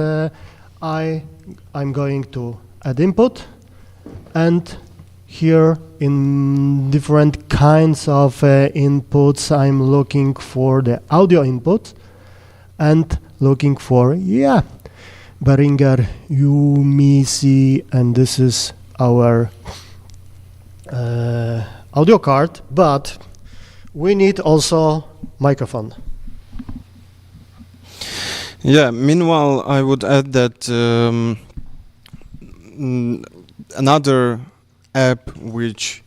I'm going to add input, and here in different kinds of inputs, I'm looking for the audio input and looking for, Behringer UMIC, and this is our audio card, but we need also microphone.
Yeah, meanwhile, I would add that another app which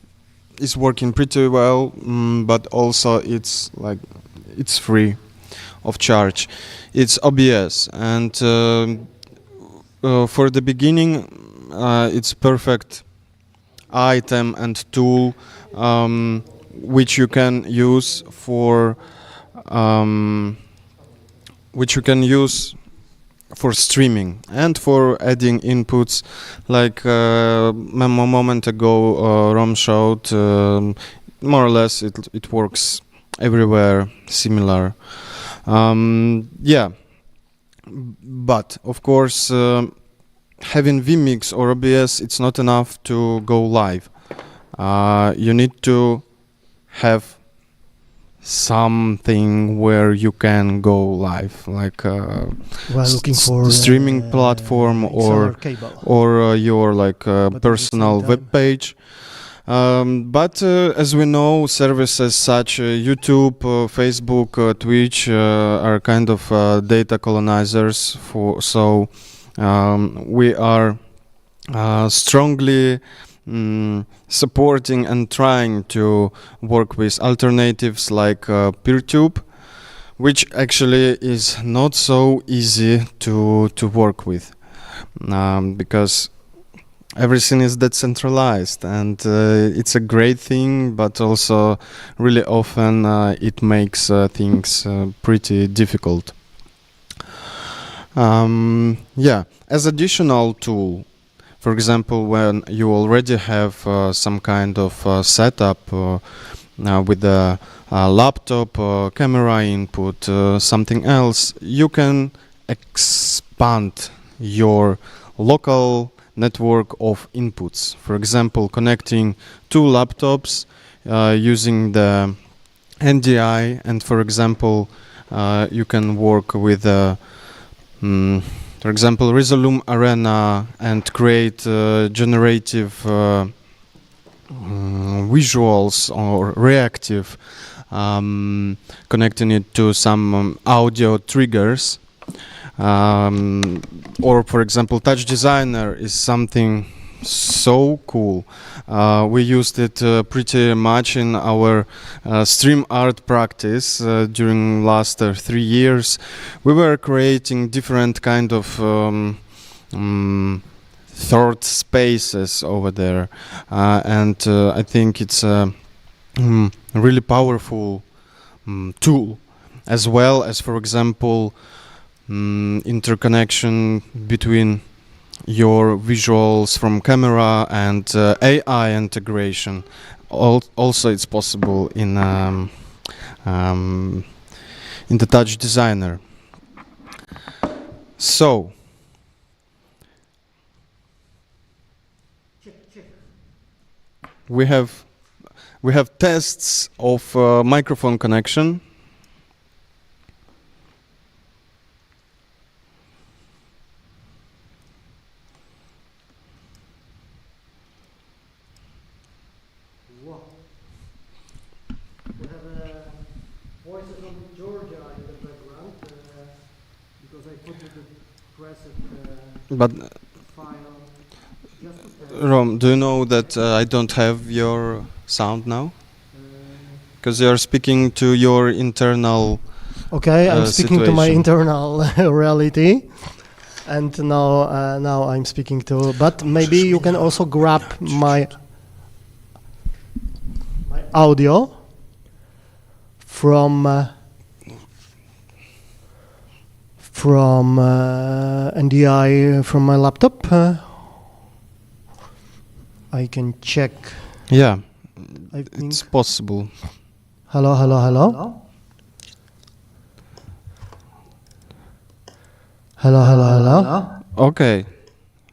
is working pretty well, but also it's free of charge. It's OBS, and for the beginning, it's perfect item and tool which you can use for streaming and for adding inputs, like a moment ago Rom showed. More or less it works everywhere, similar. But of course, having vMix or OBS, it's not enough to go live. You need to have something where you can go live, like
looking for
streaming platform or your personal web page. But as we know, services such YouTube, Facebook, Twitch are kind of data colonizers. So we are strongly supporting and trying to work with alternatives like PeerTube, which actually is not so easy to work with, because everything is decentralized, and it's a great thing, but also really often it makes things pretty difficult. As additional tool, for example, when you already have some kind of setup with a laptop, camera input, something else, you can expand your local network of inputs. For example, connecting 2 laptops using the NDI, and for example, you can work with for example, Resolume Arena and create generative visuals or reactive, connecting it to some audio triggers. Or for example, Touch Designer is something so cool. We used it pretty much in our StreamArt practice during last 3 years. We were creating different kind of third spaces over there, and I think it's a really powerful tool, as well as, for example, interconnection between your visuals from camera and AI integration. Also, it's possible in the Touch Designer. So, we have tests of microphone connection. But Rom, do you know that I don't have your sound now? Because you're speaking to your internal.
Okay, I'm speaking to my
situation.
internal reality, and now I'm speaking to. But maybe you can also grab my audio from NDI from my laptop. I can check.
Yeah,
I think.
it's possible.
Hello, hello, hello. Hello, hello, hello.
Okay,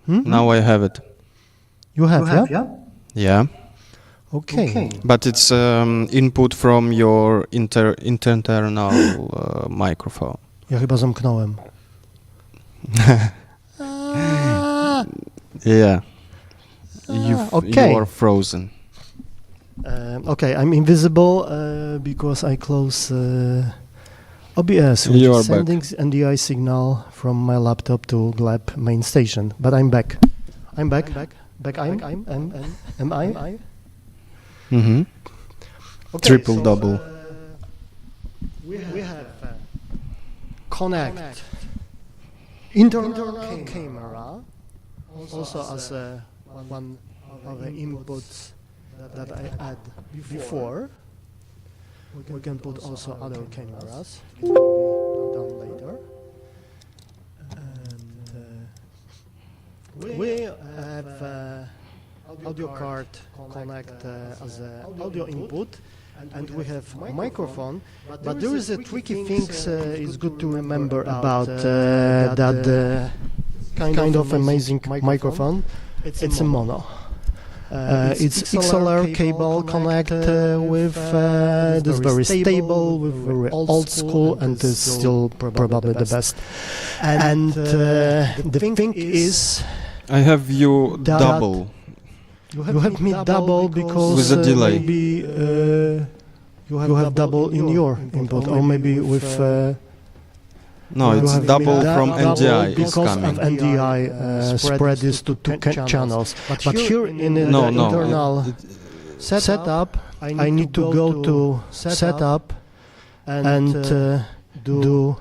now I have it.
You have, yeah?
Yeah,
Okay.
but it's input from your internal microphone.
Ja chyba zamknąłem.
Yeah.
okay.
You are frozen.
Okay, I'm invisible because I close OBS, which
You are
is sending NDI signal from my laptop to GLEB main station. But I'm back. I'm back. Am I?
Mm-hmm.
Okay,
Triple
so,
double.
We have connect internal camera also as one of the inputs that I add before. We can put also other cameras. It will be done later. And we have audio card connect as an audio input, and we have microphone. But there is a tricky thing. It's good to remember about that kind of amazing microphone. It's a mono. It's XLR cable connect with this very stable, with very old school, and is still probably the best. And the thing is,
I have you
that
double.
you have me double because
With a delay.
maybe you have double in your input, or maybe with.
No,
you
it's
have
double
me
from
double
NDI is
because
coming.
of NDI spread this to two channels. But here in the
No,
internal
it-
setup, I need to go to setup and do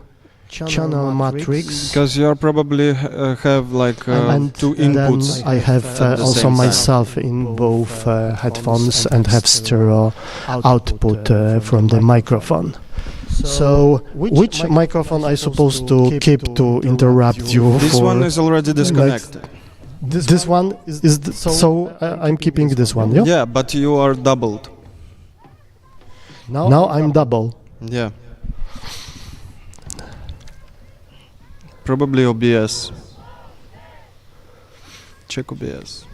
channel matrix.
Because you probably have like
And
two
then
inputs.
I have
at the
also
same time.
myself in both headphones and have stereo output from the microphone. So, which microphone I supposed to keep to interrupt you?
This
for
one is already disconnected.
This one is so I'm keeping this one. Yeah.
Yeah, but you are doubled.
Now I'm double.
Yeah. Probably OBS. Check OBS.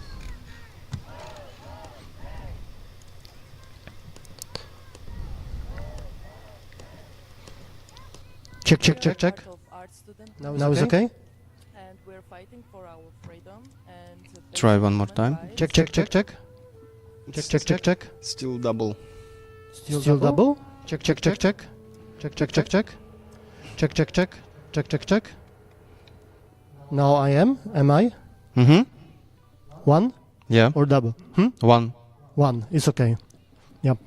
Check. Now it's okay.
And we're fighting for our freedom and
Try one more time.
Check.
Still double.
Still double. Check. Now am I?
Mm-hmm.
One
Yeah.
or double?
One.
One. It's okay. Yep.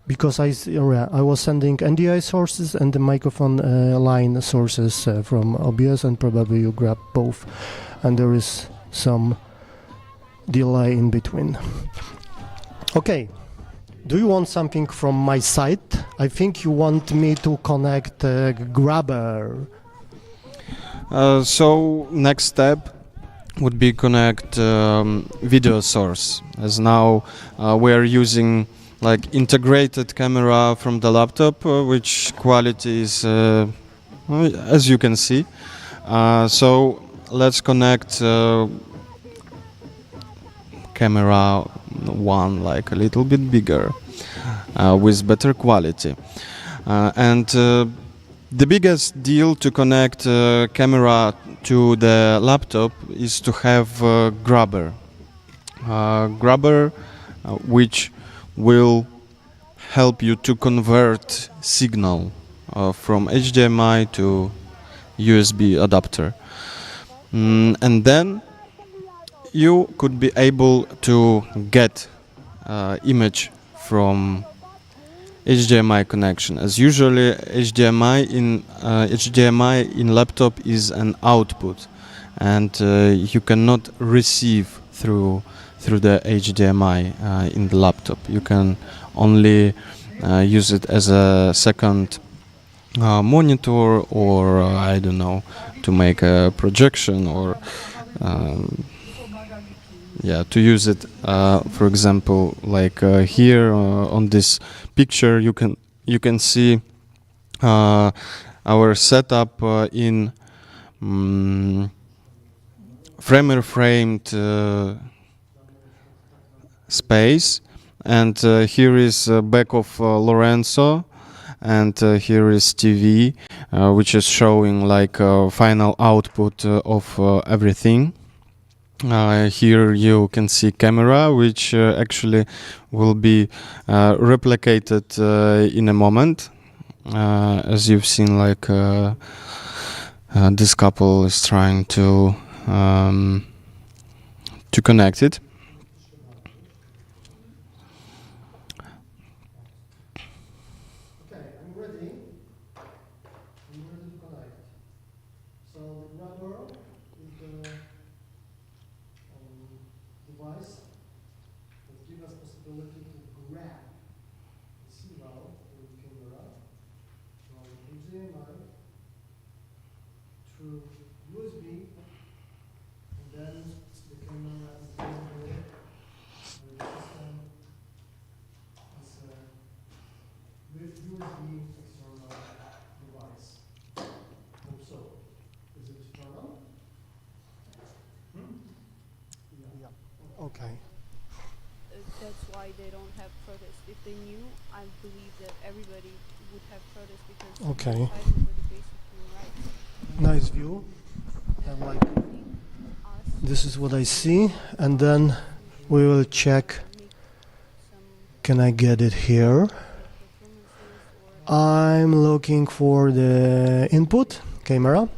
Because I was sending NDI sources and the microphone line sources from OBS, and probably you grab both, and there is some delay in between. Okay. Do you want something from my side? I think you want me to connect Grabber.
So next step would be connect video source, as now we are using like integrated camera from the laptop, which quality is as you can see. So let's connect camera one, like a little bit bigger, with better quality. And the biggest deal to connect camera to the laptop is to have Grabber. Grabber, which will help you to convert signal from HDMI to USB adapter. And then you could be able to get image from HDMI connection, as usually HDMI in laptop is an output, and you cannot receive through the HDMI in the laptop. You can only use it as a second monitor, or I don't know, to make a projection, or to use it, for example, like here on this picture, you can see our setup in framed space, and here is back of Lorenzo, and here is TV, which is showing like final output of everything. Here you can see camera, which actually will be replicated in a moment, as you've seen, like this couple is trying to connect it.
Okay, I'm ready. I'm ready to connect. So the grabber is the device that gives us possibility to grab the signal from the camera from HDMI through USB, and then the camera is available with the system as a USB external device. Hope so. Is it external? Yeah. Okay.
That's why they don't have protests. If they knew, I believe that everybody would have protests because
Okay.
they're fighting for the basic human rights.
Nice view. And like this is what I see, and then we will check. Can I get it here? I'm looking for the input camera,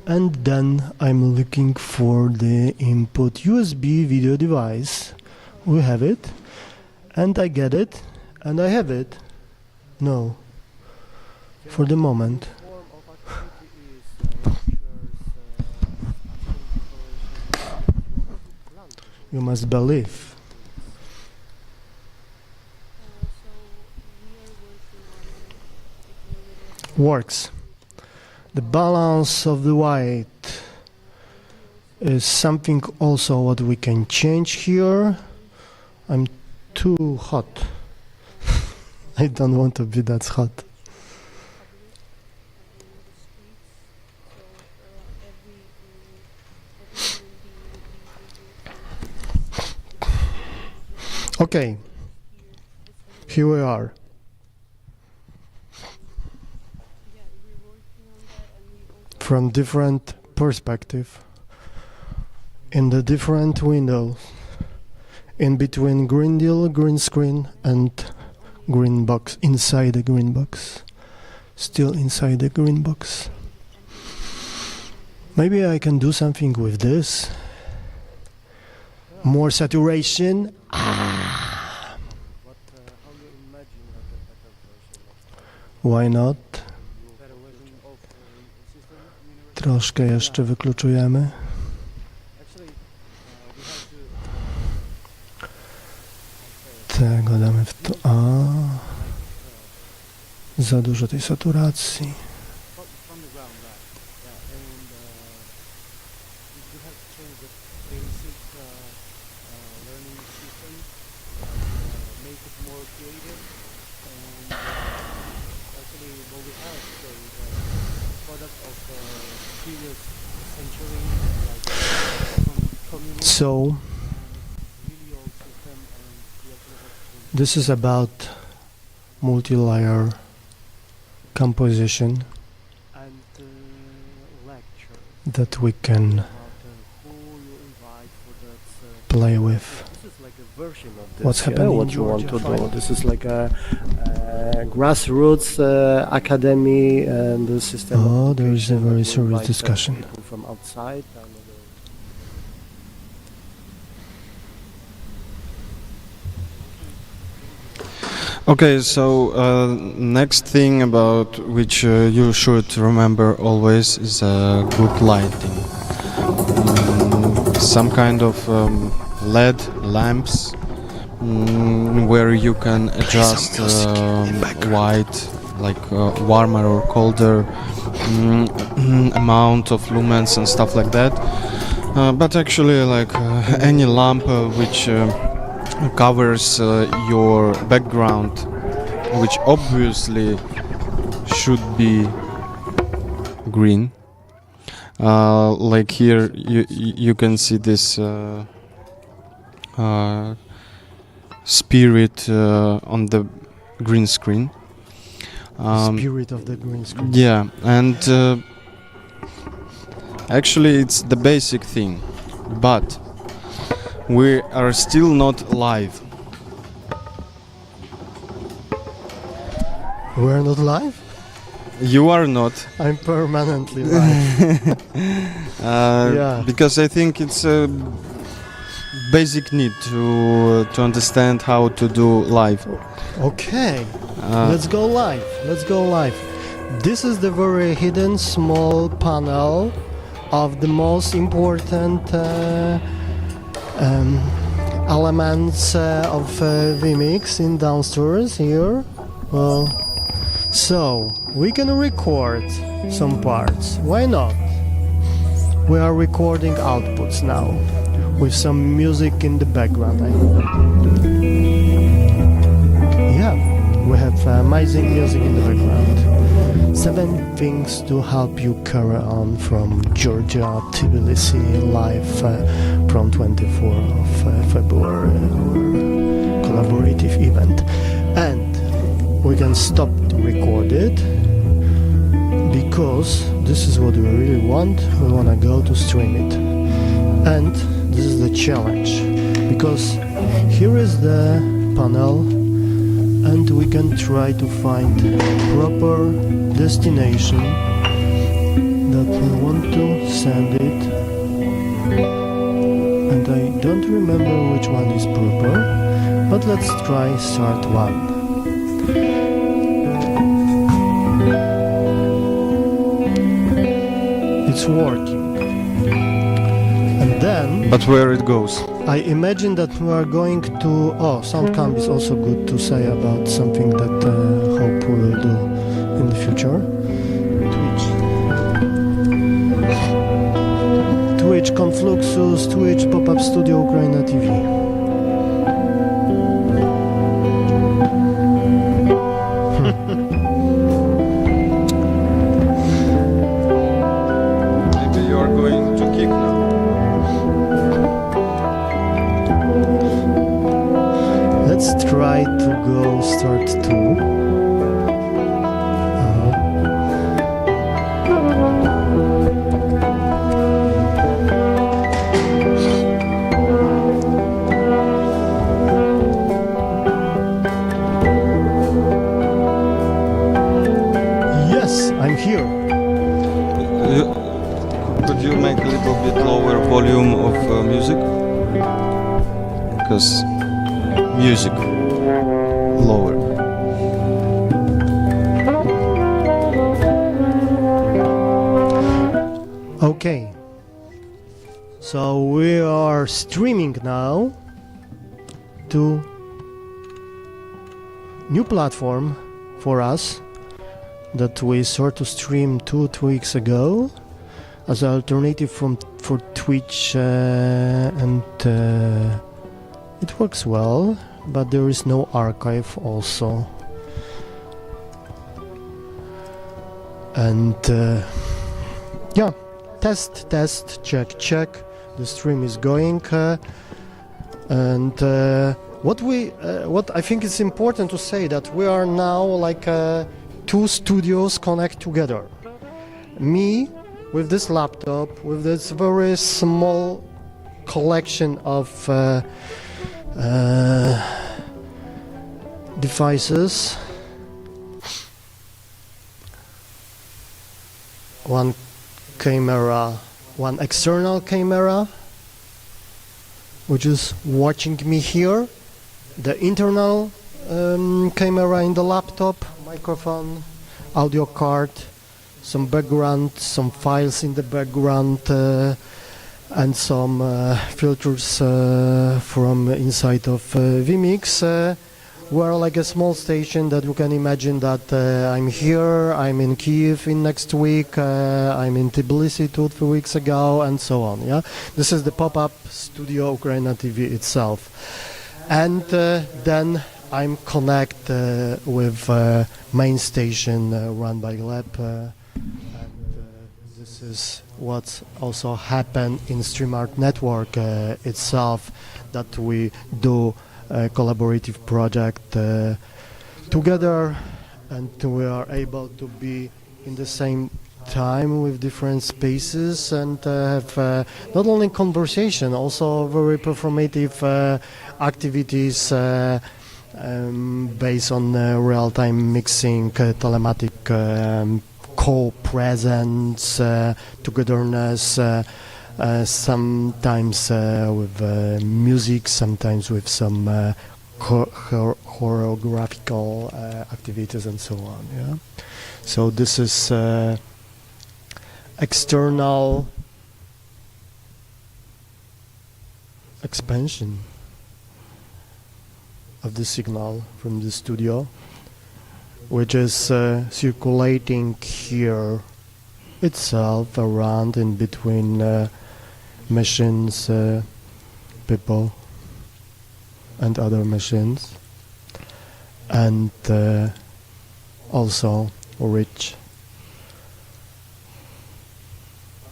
and then I'm looking for the input USB video device. We have it, and I get it, and I have it. No, for the moment. You must believe. Works. The balance of the white is something also what we can change here. I'm too hot. I don't want to be that hot. Okay, here we are. From different perspective, in the different windows, in between green deal, green screen, and green box, inside the green box, still inside the green box. Maybe I can do something with this. More saturation. Why not? Troszkę jeszcze wykluczujemy. Tego damy w to. Za dużo tej saturacji. So this is about multi-layer composition that we can play with. What's happening?
What you want to do? This is like a
grassroots academy and the system.
Oh,
of
there is a
education
very
that
serious
invite,
discussion.
people from outside.
Okay, so next thing about which you should remember always is good lighting. Some kind of LED lamps where you can adjust white, like warmer or colder amount of lumens and stuff like that. But actually, like any lamp which covers your background, which obviously should be green. Like here, you can see this spirit on the green screen.
Spirit of the green screen.
Yeah, and actually it's the basic thing, but we are still not live.
We're not live?
You are not.
I'm permanently live. Yeah.
Because I think it's a basic need to understand how to do live.
Okay, let's go live. Let's go live. This is the very hidden small panel of the most important elements of vMix in downstairs here. Well, so we can record some parts. Why not? We are recording outputs now with some music in the background. Yeah, we have amazing music in the background. 7 things to help you carry on from Georgia, Tbilisi, live from 24th of February, our collaborative event. And we can stop to record it because this is what we really want. We want to go to stream it. And this is the challenge, because here is the panel and we can try to find proper destination that we want to send it, and I don't remember which one is proper, but let's try start one. It's working. And then
But where it goes?
I imagine that we are going to... Oh, Soundcamp is also good to say about something that hope we will do in the future. Twitch, Confluxus, Twitch, Pop-Up Studio, UKRAiNATV.
Maybe you are going to kick now.
Let's try to go start 2. Yes, I'm here.
Could you make a little bit lower volume of music? Because music lower.
Okay. So we are streaming now to new platform for us that we started to stream 2-3 weeks ago as an alternative for Twitch, and it works well, but there is no archive also. And yeah, test, check. The stream is going, and what I think is important to say that we are now like 2 studios connect together. Me with this laptop, with this very small collection of devices, one camera, one external camera, which is watching me here, the internal camera in the laptop, microphone, audio card, some background, some files in the background, and some filters from inside of vMix. We're like a small station that you can imagine that I'm here, I'm in Kiev in next week, I'm in Tbilisi 2-3 weeks ago, and so on. Yeah, this is the pop-up studio UKRAiNATV itself, and then I'm connected with main station run by Lab, and this is what also happened in StreamArt network itself, that we do a collaborative project together, and we are able to be in the same time with different spaces and have not only conversation, also very performative activities based on real-time mixing, telematic co-presence, togetherness, sometimes with music, sometimes with some choreographical activities and so on. Yeah. So this is external expansion of the signal from the studio, which is circulating here itself around in between machines, people and other machines, and also reach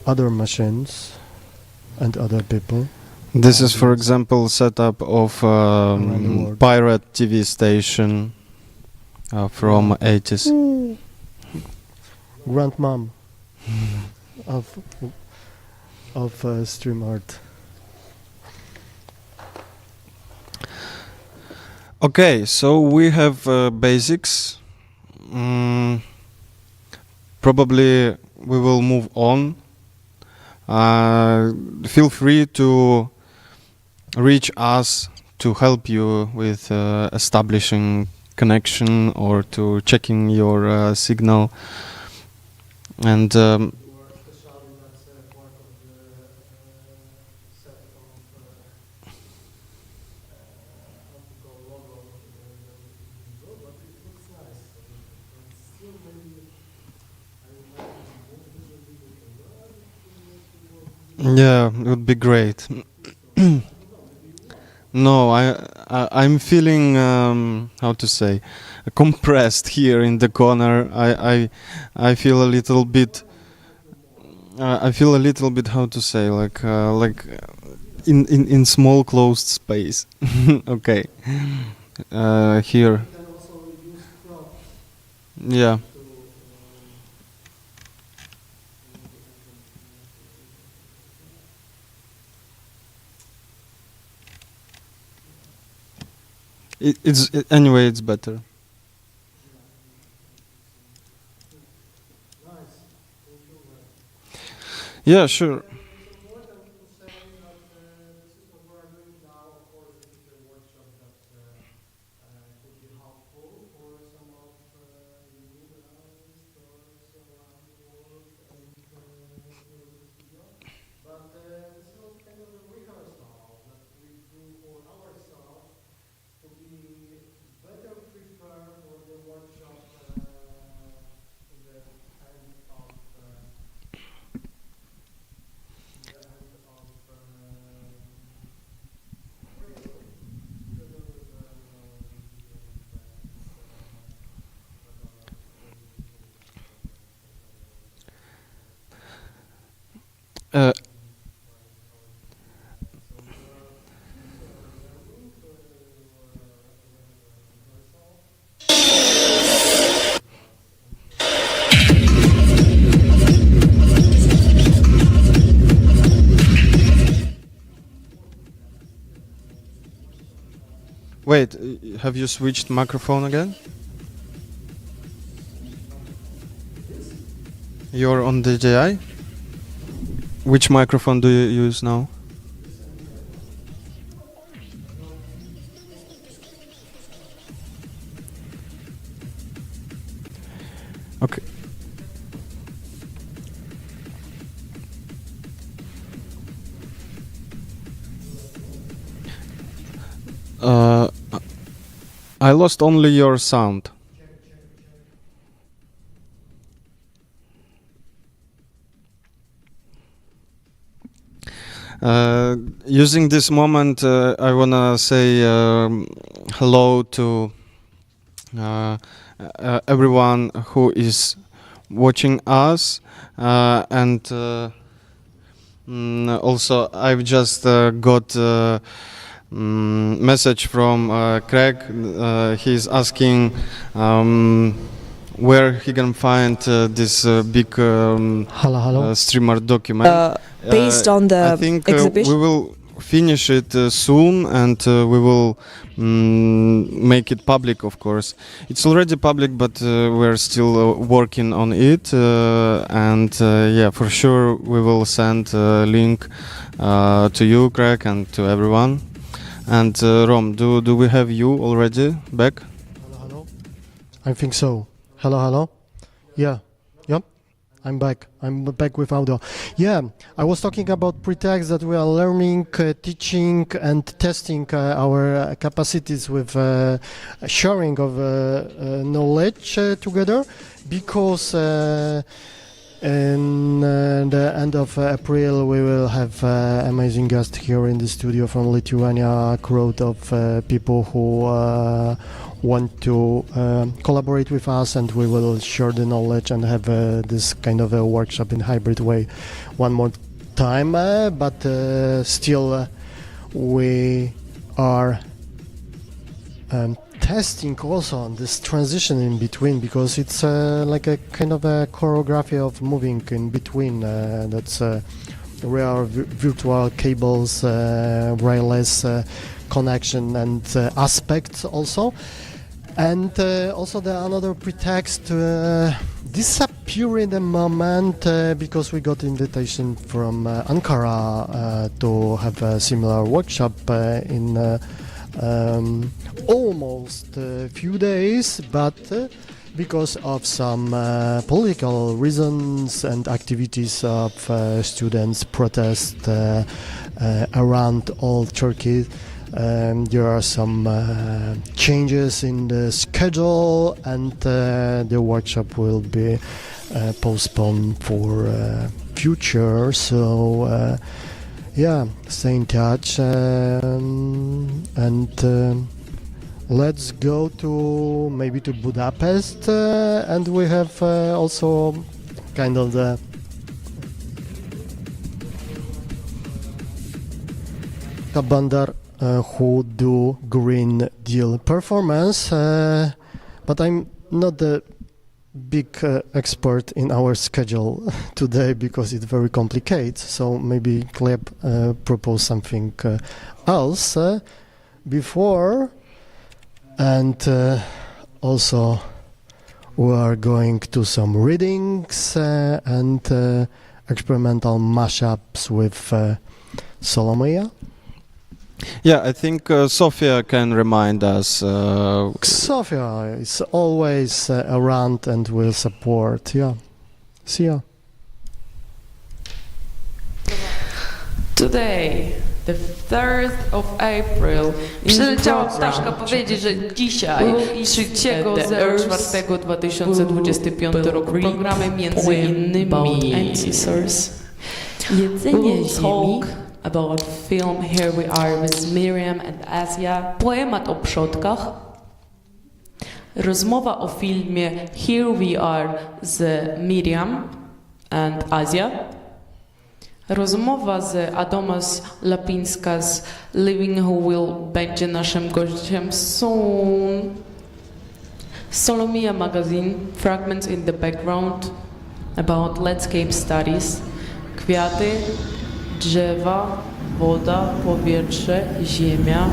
other machines and other people.
This is, for example, setup of pirate TV station from 80s.
Grandmom of StreamArt.
Okay, so we have basics. Probably we will move on. Feel free to reach us to help you with establishing connection or to checking your signal. And yeah, it would be great. No, I'm feeling how to say, compressed here in the corner. I feel a little bit. I feel a little bit, how to say, like in small closed space. Okay, here. Yeah. Anyway, it's better. Yeah, sure. Wait, have you switched microphone again? You're on DJI? Which microphone do you use now? Okay. I lost only your sound. Using this moment, I wanna say hello to everyone who is watching us, and also I've just got message from Craig. He's asking where he can find this big
Hello.
StreamArt document.
Based on the
I think
exhibition.
we will finish it soon, and we will make it public, of course. It's already public, but we're still working on it, and yeah, for sure we will send a link to you, Craig, and to everyone. And Rom, do we have you already back?
Hello. I think so. Hello. Yeah. Yep. I'm back. I'm back with audio. Yeah, I was talking about pretext that we are learning, teaching, and testing our capacities with sharing of knowledge together, because in the end of April we will have amazing guest here in the studio from Lithuania, a crowd of people who want to collaborate with us, and we will share the knowledge and have this kind of a workshop in hybrid way one more time, but still we are testing also on this transition in between, because it's like a kind of a choreography of moving in between. That's real virtual cables, wireless connection and aspects also. And also the another pretext disappear in the moment because we got invitation from Ankara to have a similar workshop in almost a few days, but because of some political reasons and activities of students protest around all Turkey, there are some changes in the schedule, and the workshop will be postponed for future. So yeah, stay in touch, and let's go to maybe to Budapest, and we have also kind of the Kabandar who do Green Deal performance, but I'm not the big expert in our schedule today because it's very complicated, so maybe Kleb propose something else before, and also we are going to some readings and experimental mashups with Solomia.
Yeah, I think Sofia can remind us.
Sofia is always around and will support. Yeah. See ya.
Today, the 3rd of April,
Przyleciała ptaszka powiedzieć, że dzisiaj, 3.04.2025 roku, w programie między innymi Jedzenie Ziemi,
about film Here We Are with Miriam and Asia,
poemat o przodkach,
rozmowa o filmie Here We Are z Miriam and Asia, rozmowa z Adomas Lapinskas Living Who Will będzie naszym gościem soon, Solomia Magazine, Fragments in the Background about landscape studies, kwiaty, drzewa, woda, powietrze, ziemia,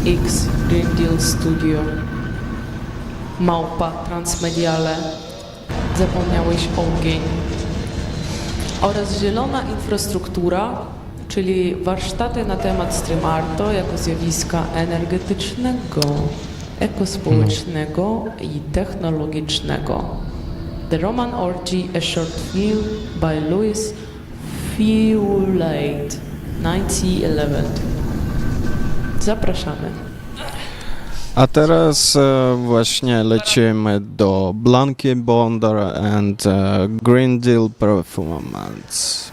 X Green Deal Studio, Małpa Transmediale, zapomniałeś ogień. Oraz zielona infrastruktura, czyli warsztaty na temat StreamArtu jako zjawiska energetycznego, ekospołecznego i technologicznego. The Roman Orgy, a short film by Louis Fewlade, 1911. Zapraszamy.
A teraz właśnie lecimy do Blanki Bondar and Green Deal Performance.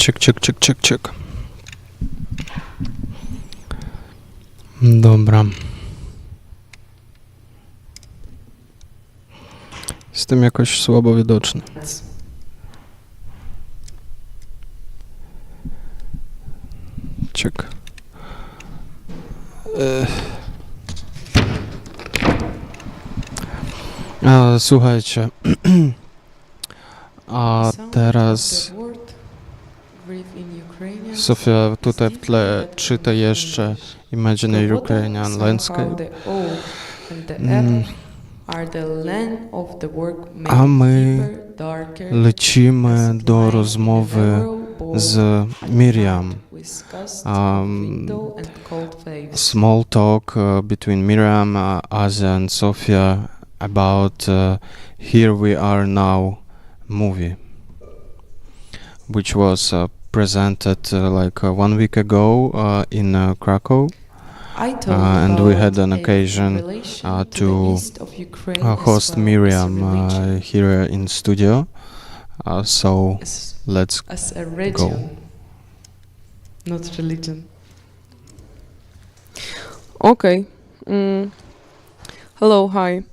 Чек. Dobra. Jestem jakoś słabo widoczny. Czek. Słuchajcie. A teraz Sofia tutaj w tle czyta jeszcze Imaginary Ukrainian Landscape. A my lecimy do rozmowy z Miriam. Small talk between Miriam, Asia and Sofia about Here We Are Now movie, which was presented like 1 week ago in Krakow. And we had an occasion to host Miriam here in studio. So let's go.
Not religion. Okay. Hello, hi.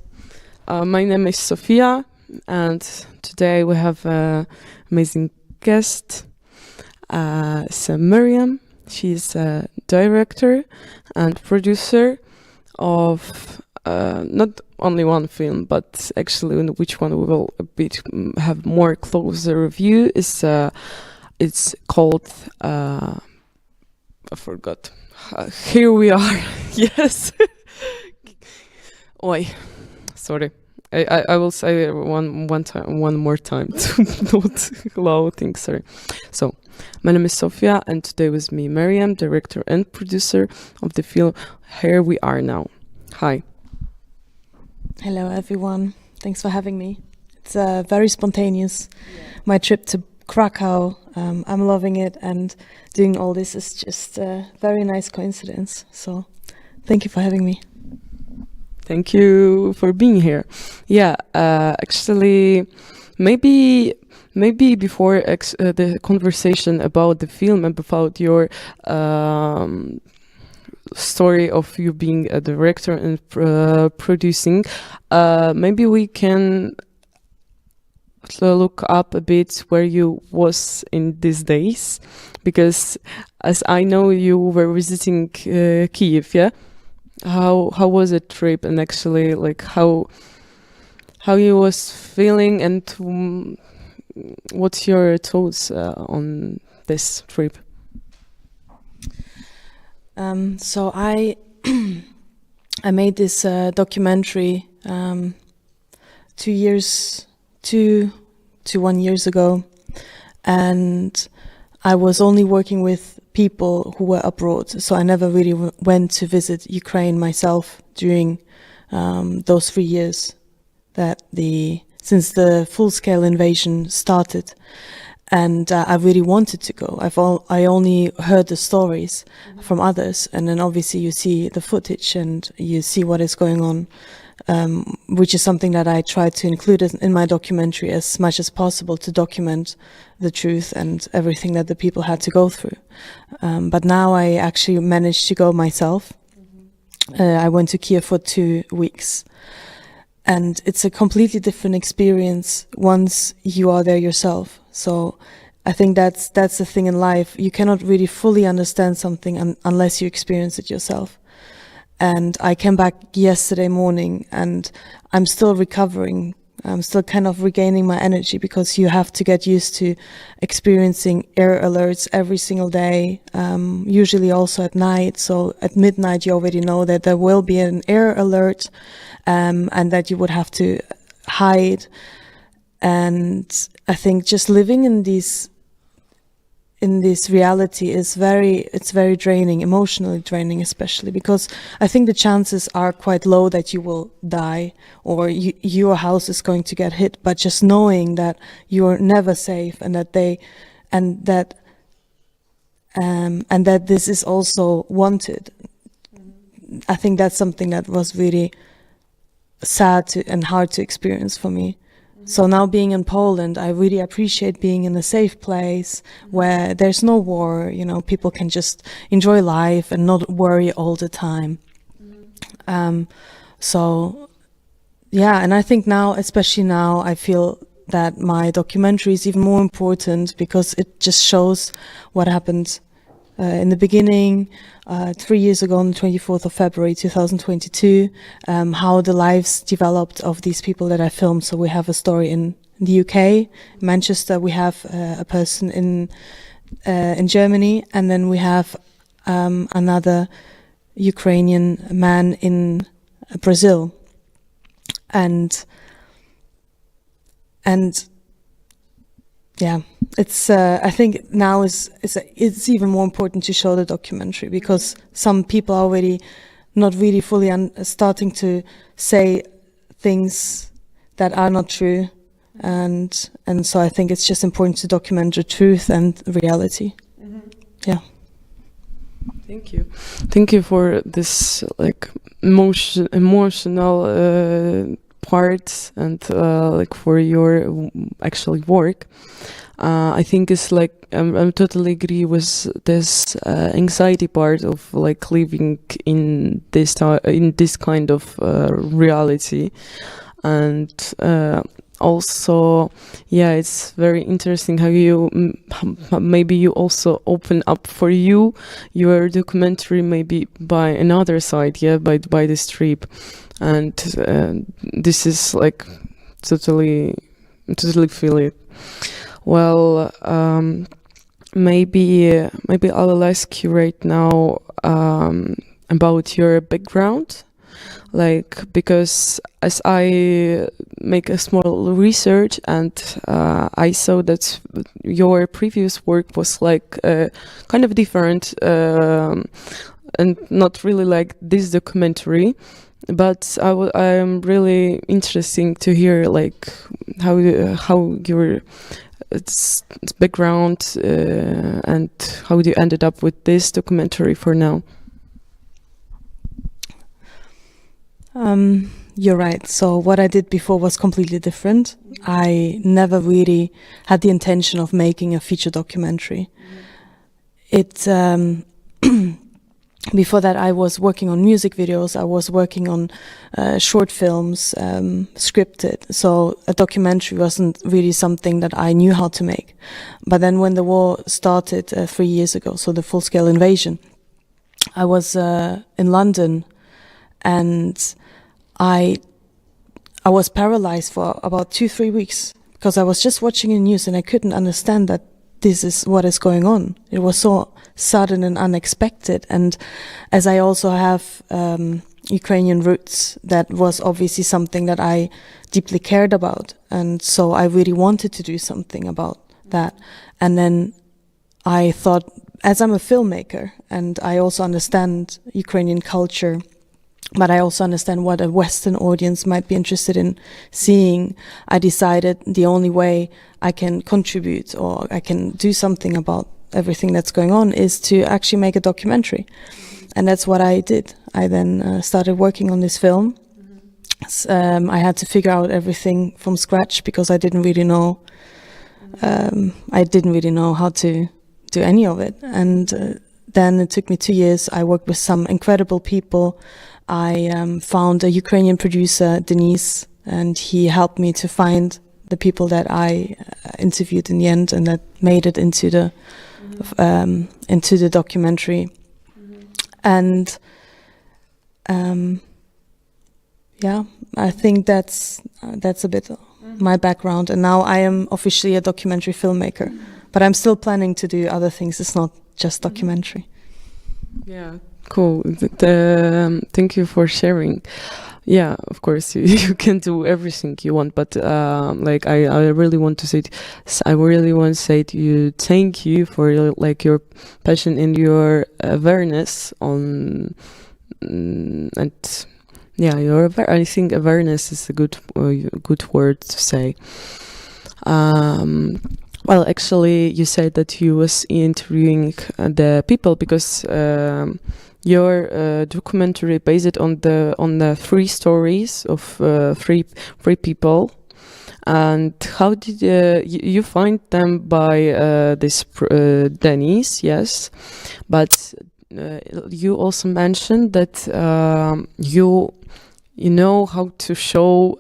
My name is Sofia, and today we have an amazing guest. It's Miriam. She's a director and producer of not only one film, but actually which one we will have more closer review is it's called I forgot. Here We Are. Yes. Oi, sorry. I will say one more time to not allow things. Sorry. So, my name is Sofia, and today with me, Miriam, director and producer of the film Here We Are Now. Hi.
Hello, everyone. Thanks for having me. It's very spontaneous. My trip to Krakow, I'm loving it, and doing all this is just a very nice coincidence. So, thank you for having me.
Thank you for being here. Yeah, actually, maybe before the conversation about the film and about your story of you being a director and producing, maybe we can look up a bit where you was in these days, because as I know you were visiting Kyiv, yeah? How was the trip, and actually like how you was feeling, and what's your thoughts on this trip?
So I I made this documentary 2 to 1 year ago, and I was only working with people who were abroad, so I never really went to visit Ukraine myself during those 3 years since the full-scale invasion started. And I really wanted to go. I only heard the stories from others, and then obviously you see the footage and you see what is going on, which is something that I tried to include in my documentary as much as possible, to document the truth and everything that the people had to go through. But now I actually managed to go myself. I went to Kiev for 2 weeks. And it's a completely different experience once you are there yourself. So I think that's the thing in life. You cannot really fully understand something unless you experience it yourself. And I came back yesterday morning, and I'm still recovering. I'm still kind of regaining my energy, because you have to get used to experiencing air alerts every single day, usually also at night. So at midnight you already know that there will be an air alert, and that you would have to hide. And I think just living in this reality is very draining, emotionally draining, especially because I think the chances are quite low that you will die or your house is going to get hit. But just knowing that you're never safe, and that this is also wanted, I think that's something that was really sad and hard to experience for me. So now being in Poland, I really appreciate being in a safe place where there's no war, you know, people can just enjoy life and not worry all the time. So, yeah, and I think now, especially now, I feel that my documentary is even more important because it just shows what happened in the beginning, 3 years ago on the 24th of February 2022, how the lives developed of these people that I filmed. So we have a story in the UK, Manchester, we have a person in Germany, and then we have another Ukrainian man in Brazil. And yeah, it's. I think now it's even more important to show the documentary because some people are already not really fully starting to say things that are not true, and so I think it's just important to document the truth and reality. Yeah.
Thank you for this like emotional part and like for your actually work. I think it's like I totally agree with this anxiety part of like living in this kind of reality, and also, yeah, it's very interesting how you maybe you also open up for your documentary maybe by another side, yeah, by this trip, and this is like totally feel it. Well, maybe I will ask you right now about your background. Like, because as I make a small research and I saw that your previous work was like kind of different and not really like this documentary, but I am really interesting to hear like how your background and how you ended up with this documentary for now.
You're right. So what I did before was completely different. I never really had the intention of making a feature documentary. It before that I was working on music videos. I was working on short films, scripted. So a documentary wasn't really something that I knew how to make. But then when the war started 3 years ago, so the full-scale invasion, I was in London. And I was paralyzed for about 2-3 weeks because I was just watching the news and I couldn't understand that this is what is going on. It was so sudden and unexpected. And as I also have Ukrainian roots, that was obviously something that I deeply cared about. And so I really wanted to do something about that. And then I thought, as I'm a filmmaker and I also understand Ukrainian culture, but I also understand what a Western audience might be interested in seeing, I decided the only way I can contribute or I can do something about everything that's going on is to actually make a documentary. And that's what I did. I then started working on this film. I had to figure out everything from scratch because I didn't really know how to do any of it. And then it took me 2 years. I worked with some incredible people. I found a Ukrainian producer, Denise, and he helped me to find the people that I interviewed in the end, and that made it into the documentary. And yeah, I think that's a bit my background. And now I am officially a documentary filmmaker, but I'm still planning to do other things. It's not just documentary.
Yeah. Cool. Thank you for sharing. Yeah, of course you can do everything you want, but like I really want to say to you thank you for your passion and your awareness on and yeah, I think awareness is a good word to say. Well, actually, you said that you was interviewing the people because your documentary based on the 3 stories of three people, And how did you find them by this Denise? Yes, but you also mentioned that you know how to show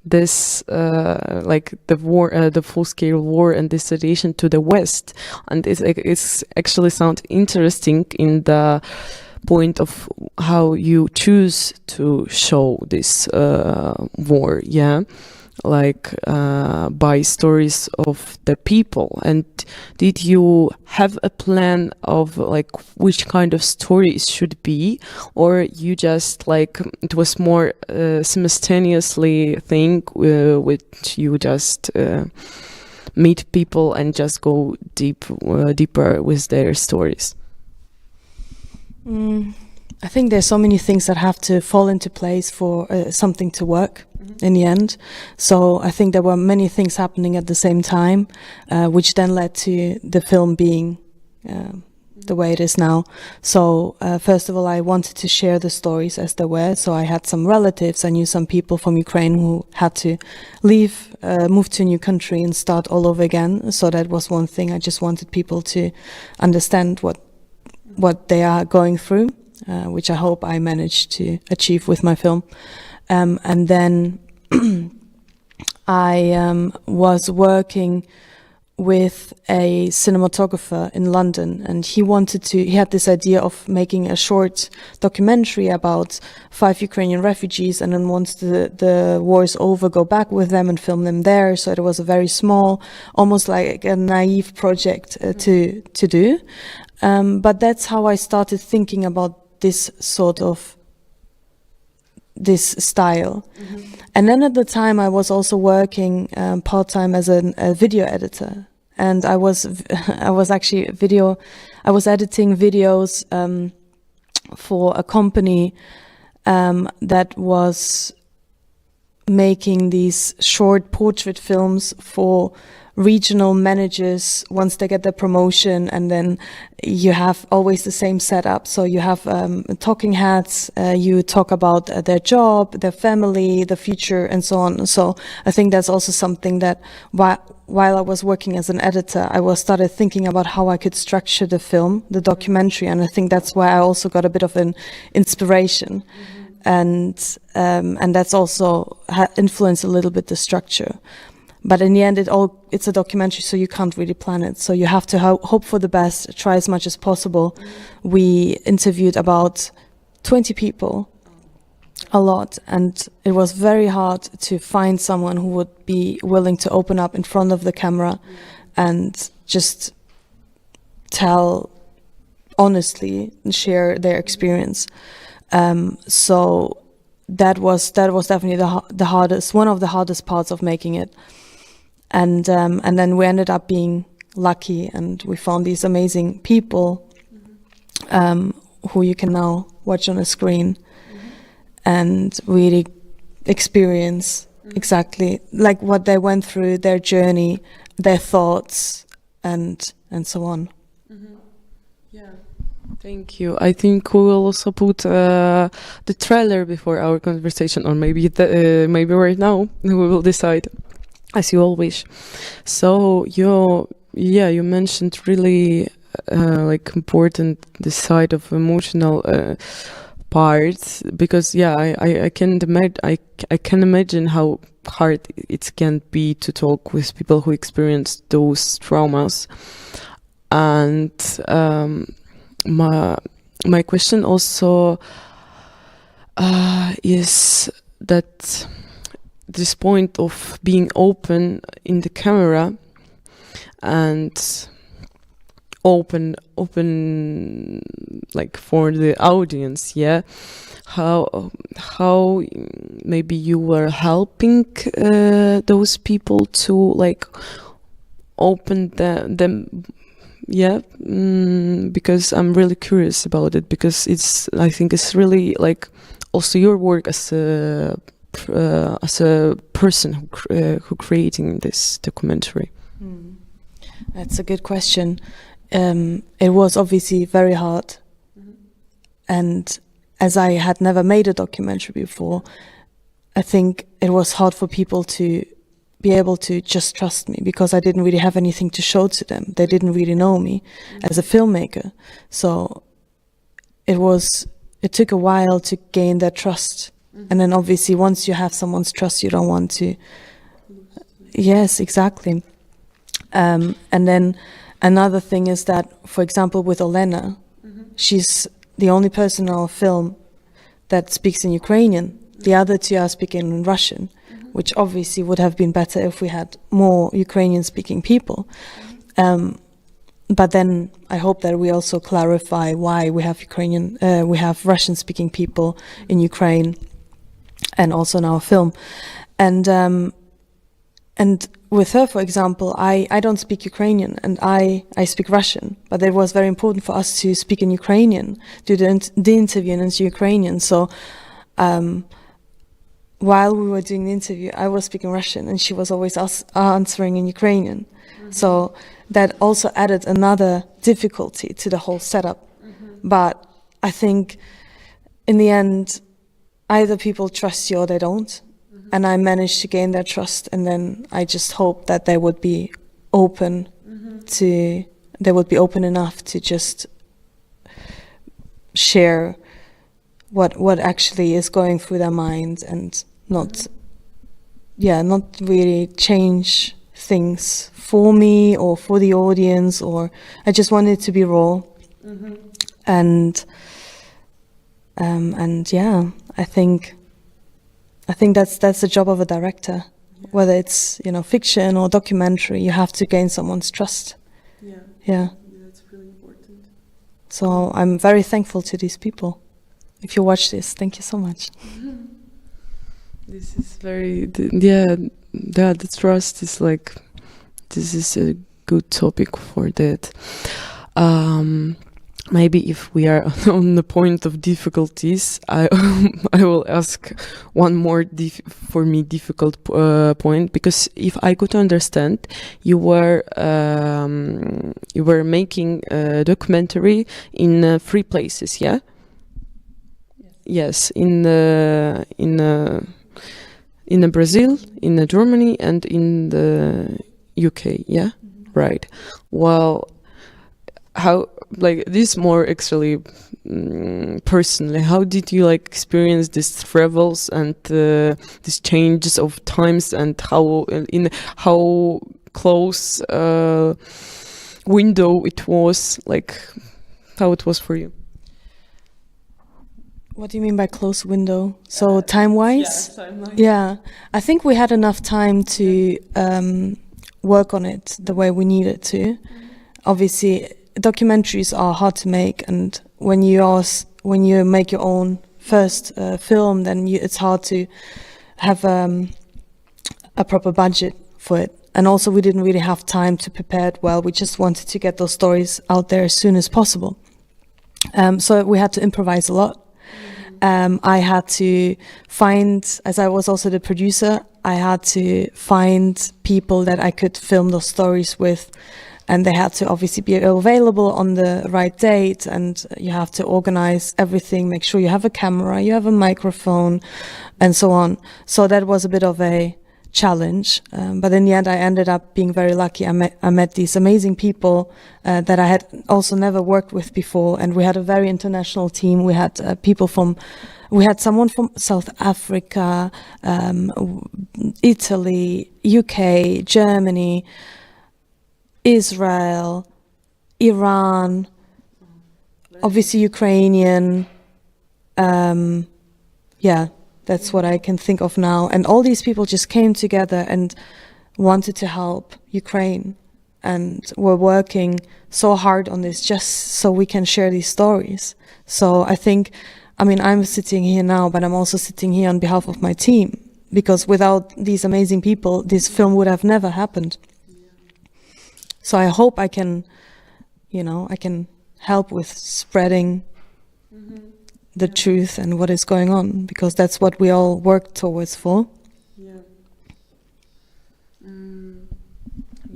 this like the war, the full-scale war and this relation to the West, and it's actually sound interesting in the point of how you choose to show this war, yeah, like by stories of the people. And did you have a plan of like which kind of stories should be, or you just like it was more simultaneously thing which you just meet people and just go deeper with their stories?
I think there's so many things that have to fall into place for something to work in the end. So I think there were many things happening at the same time, which then led to the film being the way it is now. So first of all, I wanted to share the stories as they were. So I had some relatives, I knew some people from Ukraine who had to leave, move to a new country and start all over again. So that was one thing. I just wanted people to understand what they are going through, which I hope I managed to achieve with my film. And then I was working with a cinematographer in London, and he had this idea of making a short documentary about 5 Ukrainian refugees, and then once the war is over, go back with them and film them there. So it was a very small, almost like a naive project to do. But that's how I started thinking about this style. And then at the time I was also working part-time as a video editor, and I was editing videos for a company that was making these short portrait films for regional managers once they get their promotion, and then you have always the same setup. So you have talking heads, you talk about their job, their family, the future, and so on. So I think that's also something that while I was working as an editor, I started thinking about how I could structure the film, the documentary, and I think that's why I also got a bit of an inspiration. And that's also influenced a little bit the structure. But in the end, it's a documentary, so you can't really plan it. So you have to hope for the best, try as much as possible. We interviewed about 20 people, a lot, and it was very hard to find someone who would be willing to open up in front of the camera and just tell honestly and share their experience. So that was definitely the hardest, one of the hardest parts of making it. And then we ended up being lucky, and we found these amazing people who you can now watch on a screen and really experience exactly like what they went through, their journey, their thoughts, and so on.
Yeah. Thank you. I think we will also put the trailer before our conversation, or maybe right now we will decide as you all wish. So you mentioned really like important the side of emotional parts, because I can imagine how hard it can be to talk with people who experience those traumas. And my question also is that this point of being open in the camera and open like for the audience, how maybe you were helping those people to like open them, because I'm really curious about it, because I think it's really like also your work as a person who creating this documentary.
That's a good question. It was obviously very hard, and as I had never made a documentary before, I think it was hard for people to be able to just trust me because I didn't really have anything to show to them. They didn't really know me as a filmmaker. So it took a while to gain their trust. And then obviously once you have someone's trust, you don't want to. Yes, exactly. And then another thing is that, for example, with Olena, she's the only person in our film that speaks in Ukrainian. The other two are speaking in Russian, which obviously would have been better if we had more Ukrainian-speaking people. But then I hope that we also clarify why we have Russian-speaking people in Ukraine, and also in our film. And with her, for example, I don't speak Ukrainian, and I speak Russian. But it was very important for us to speak in Ukrainian, do the interview in Ukrainian. So while we were doing the interview, I was speaking Russian, and she was always answering in Ukrainian. So that also added another difficulty to the whole setup. But I think in the end, either people trust you or they don't. And I managed to gain their trust, and then I just hope that they would be open enough to just share what actually is going through their mind, and not really change things for me or for the audience, or I just wanted it to be raw. And yeah, I think that's the job of a director. Whether it's fiction or documentary, you have to gain someone's trust. Yeah.
That's really important.
So I'm very thankful to these people. If you watch this, thank you so much.
This is the trust is like, this is a good topic for that. Maybe if we are on the point of difficulties, I will ask one more for me difficult point, because if I could understand, you were making a documentary in 3 places, yeah? Yes, in Brazil, in Germany, and in the UK, yeah? Right. Well, how, like, this more actually personally, how did you experience these travels and these changes of times, and how close window it was, how it was for you?
What do you mean by close window? So time-wise?
Yeah, time-wise.
Yeah, I think we had enough time to work on it the way we needed to. Obviously, documentaries are hard to make, and when you make your own first film, then it's hard to have a proper budget for it. And also, we didn't really have time to prepare it well. We just wanted to get those stories out there as soon as possible. So we had to improvise a lot. I had to find, as I was also the producer, I had to find people that I could film those stories with. And they had to obviously be available on the right date, and you have to organize everything, make sure you have a camera, you have a microphone, and so on. So that was a bit of a challenge. But in the end, I ended up being very lucky. I met these amazing people that I had also never worked with before, and we had a very international team. We had we had someone from South Africa, Italy, UK, Germany, Israel, Iran, obviously Ukrainian. That's what I can think of now. And all these people just came together and wanted to help Ukraine, and were working so hard on this just so we can share these stories. So I think, I'm sitting here now, but I'm also sitting here on behalf of my team, because without these amazing people, this film would have never happened. So I hope I can help with spreading the truth and what is going on, because that's what we all work towards for.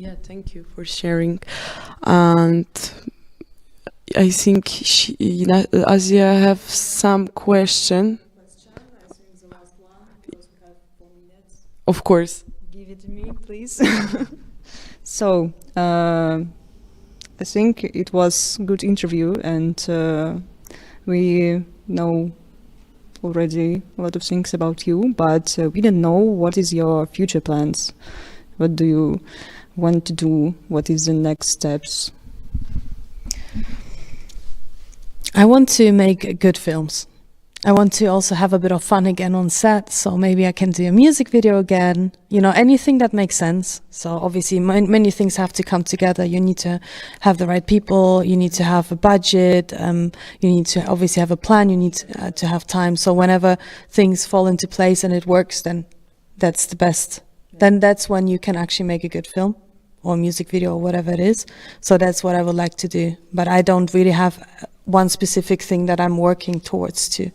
Yeah, thank you for sharing. And I think Asia have some question. Of course.
Give it to me, please. So, I think it was good interview, and we know already a lot of things about you, but we don't know what is your future plans. What do you want to do? What is the next steps?
I want to make good films. I want to also have a bit of fun again on set, so maybe I can do a music video again, you know, anything that makes sense. So obviously many things have to come together. You need to have the right people, you need to have a budget, you need to obviously have a plan, you need to have time. So whenever things fall into place and it works, then that's the best. Then that's when you can actually make a good film or music video or whatever it is. So that's what I would like to do. But I don't really have one specific thing that I'm working towards to.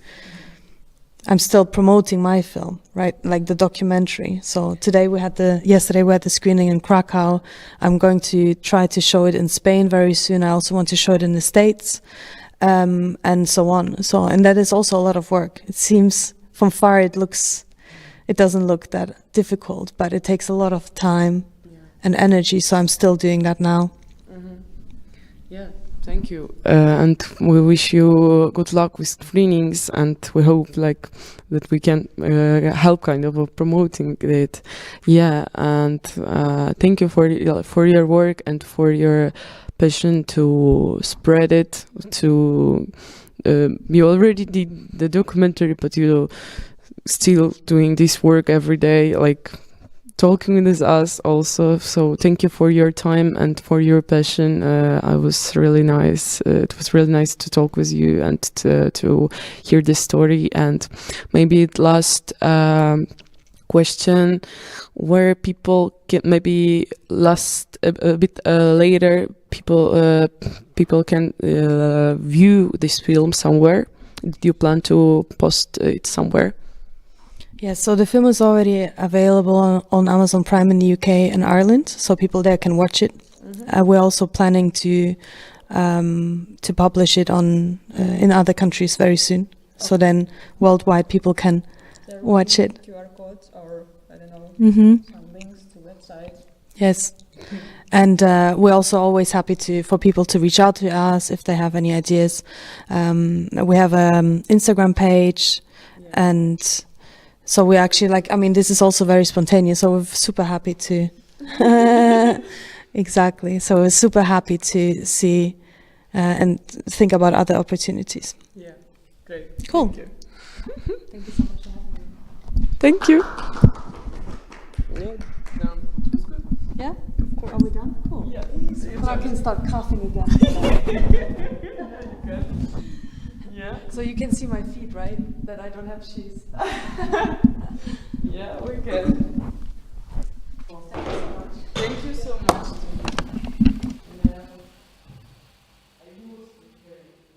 I'm still promoting my film, right? Like the documentary. So yesterday we had the screening in Krakow. I'm going to try to show it in Spain very soon. I also want to show it in the States, and so on. And that is also a lot of work. It seems from far it doesn't look that difficult, but it takes a lot of time and energy. So I'm still doing that now.
Yeah. Thank you, and we wish you good luck with screenings, and we hope that we can help kind of promoting it. Yeah, and thank you for your work and for your passion to spread it. You already did the documentary, but you still doing this work every day, talking with us also. So thank you for your time and for your passion. It was really nice to talk with you and to hear the story. And maybe last question, where people can maybe a bit later people can view this film somewhere. Do you plan to post it somewhere?
Yeah, so the film is already available on Amazon Prime in the UK and Ireland, so people there can watch it. We're also planning to publish it in other countries very soon. So then worldwide people can watch it.
QR codes or I don't know,
some
links to websites.
Yes. And we're also always happy for people to reach out to us if they have any ideas. We have an Instagram page, and so we actually this is also very spontaneous, so we're super happy to exactly. So we're super happy to see and think about other opportunities.
Yeah, great.
Cool.
Thank you. Thank you so much for having me. Thank you.
Yeah? Are we done? Cool. Yeah. Well, I can start coughing again.
Yeah.
So you can see my feet, right? That I don't have shoes.
Yeah, we can.
Well, thank you so much.
Thank you so much.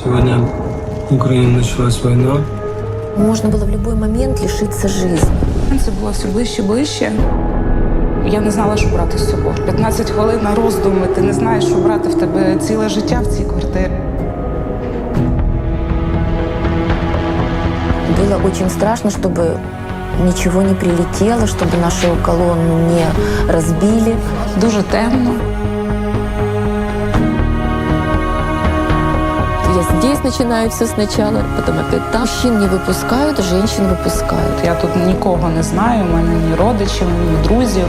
Сегодня Украина началась война.
Можно было в любой момент лишиться жизни.
Це було все ближче, ближче. Я не знала, що брати з собою. 15 хвилин на роздуми, ти не знаєш, що брати, в тебе ціле життя в цій квартирі.
Было очень страшно, чтобы ничего не прилетело, чтобы нашу колонну не разбили.
Дуже темно.
Я здесь начинаю все сначала, потом опять там. Мужчин не выпускают, женщин выпускают.
Я тут нікого не знаю, у мене ні родичів, ні друзів.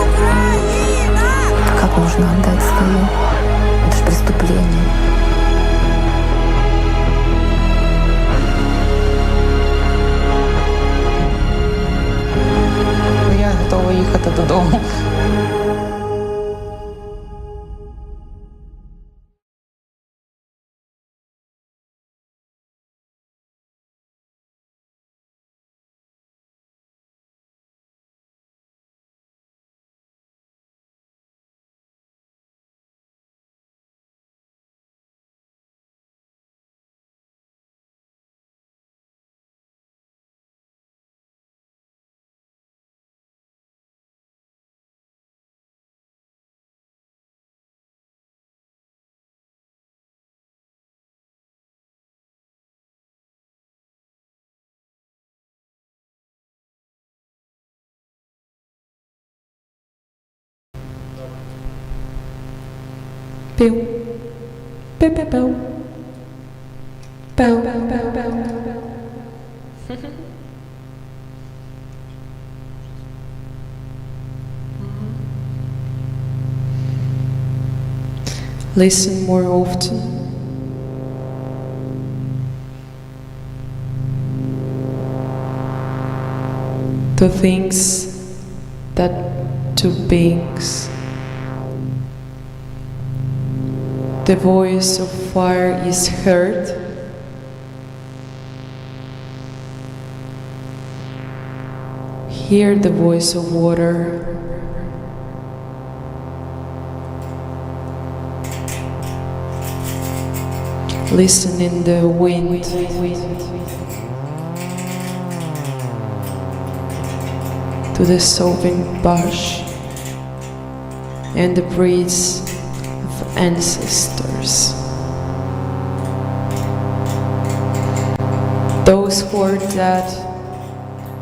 Украина! Как можно отдать свое? Это же преступление.
Я готова їхати додому.
Pew. Pew, pew, pew. Pew, pew, pew, pew. Listen more often. To things that to beings. The voice of fire is heard. Hear the voice of water. Listen in the wind. To the sobbing bush and the breaths of ancestors. Those who are dead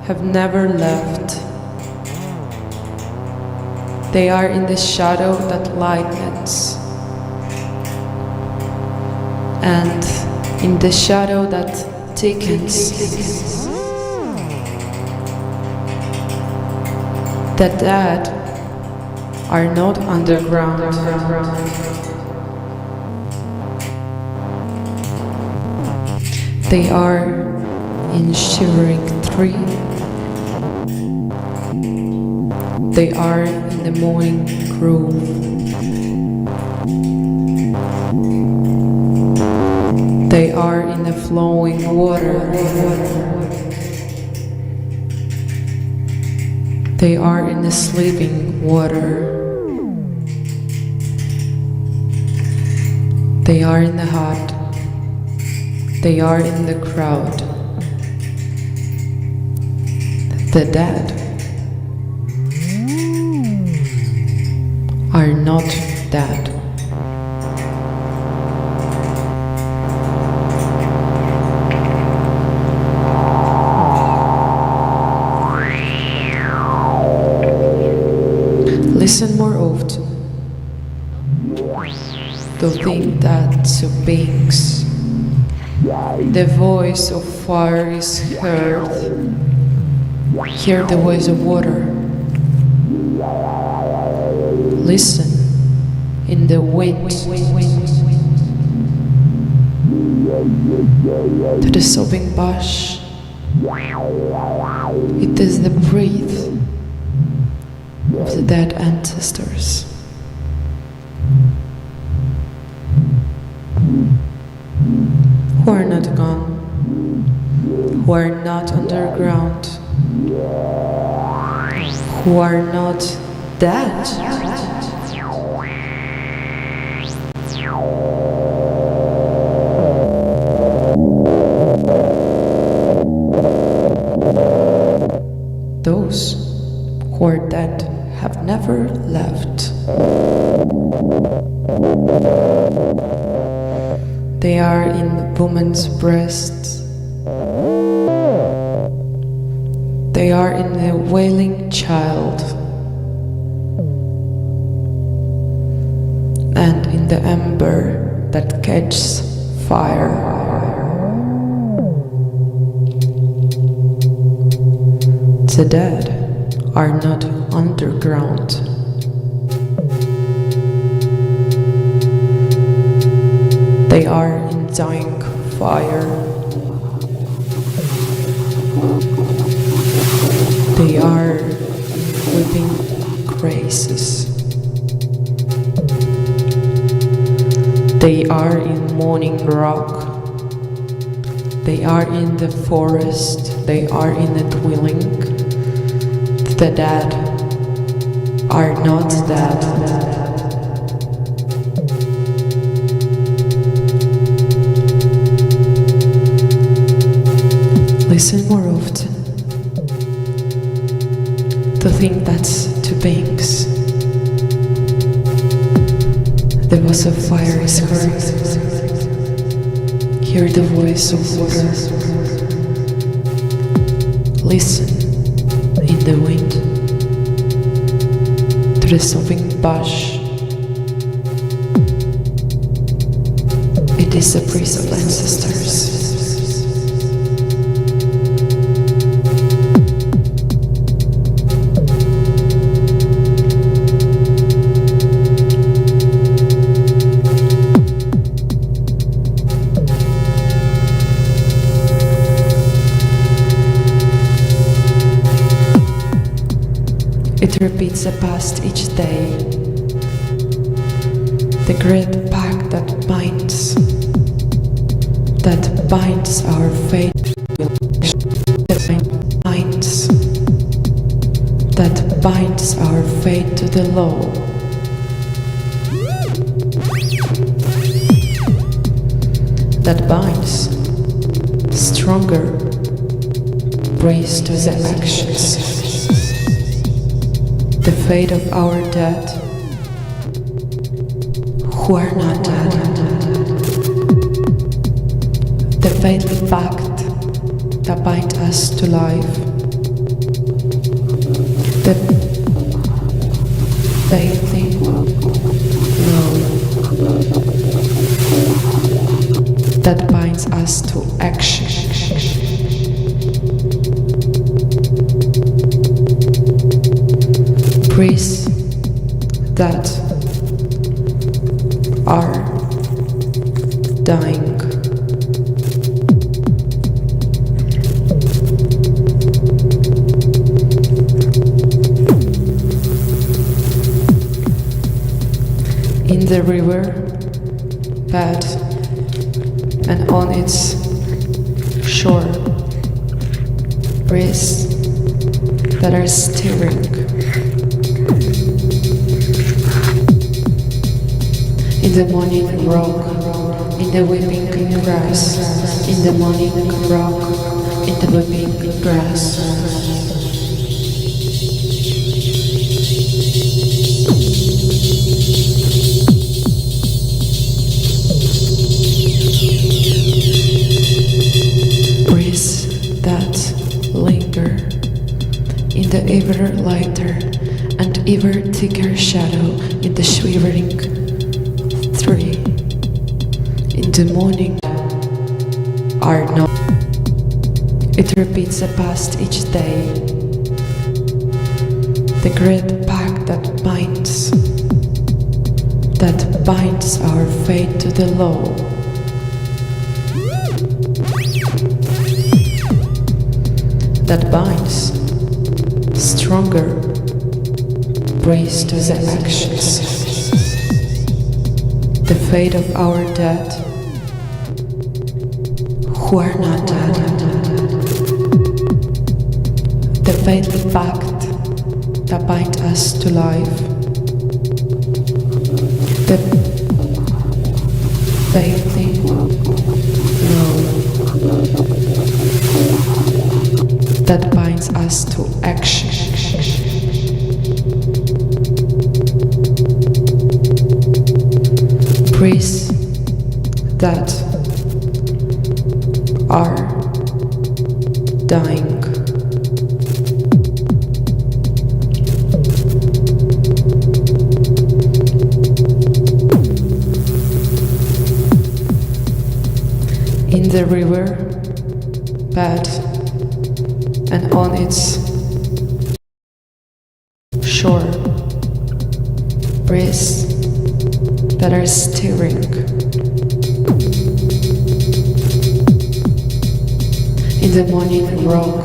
have never left. They are in the shadow that lightens, and in the shadow that thickens. The dead are not underground. They are in shivering tree. They are in the morning grove. They are in the flowing water. They are in the sleeping water. They are in the hut. They are in the crowd. The dead are not dead. Listen more often to think that to beings. The voice of fire is heard. Hear the voice of water. Listen in the wind. To the sobbing bush. It is the breath of the dead ancestors. Who are not gone, who are not underground, who are not dead. Those who are dead have never left. They are in woman's breasts. They are in the wailing child and in the ember that catches fire. The dead are not underground. They are in dying fire. They are in weeping graces. They are in morning rock. They are in the forest. They are in the dwelling. The dead are not dead. Listen more often to think that's to beings. The voice of fire is heard. Hear the voice of water. Listen in the wind to the sobbing bush
It is the breeze of ancestors. It repeats the past each day. The great pact that binds our fate. That binds our fate to the law. That binds stronger praise to the actions. The fate of our dead who are not dead. The fatal pact that binds us to life. The faithful law that binds us to action. Priests that are dying. In the river bed and on its shore, priests that are stirring. In the morning rock, in the weeping grass, in the morning rock, in the weeping grass. Breeze that linger in the ever lighter and ever thicker shadow in the shivering tree. In the morning are not. It repeats the past each day. The great pact that binds our fate to the law. That binds stronger praise to the actions. The fate of our dead who are not dead. The fatal pact that binds us to life. The faithful law that binds us to action. Priests that are dying. In the river bed and on its shore, priests that are stirring. In the morning rock,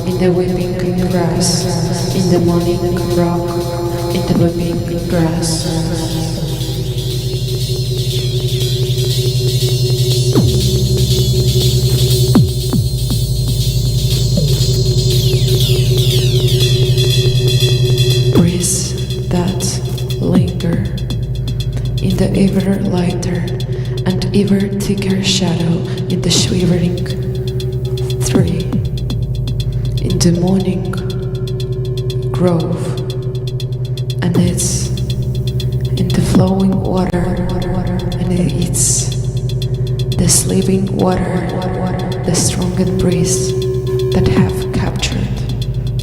in the weeping grass, in the morning rock, in the weeping grass. Breeze that linger in the ever lighter and ever thicker shadow in the shivering tree. In the morning grove, and it's in the flowing water, and it's the sleeping water, the strongest breeze that have captured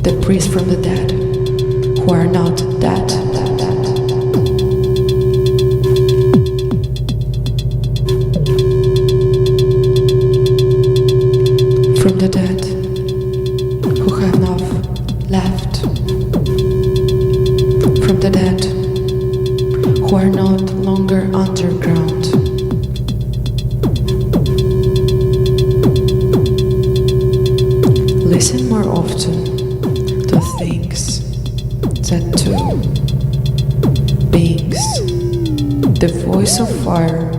the breeze from the dead who are not dead. voice of fire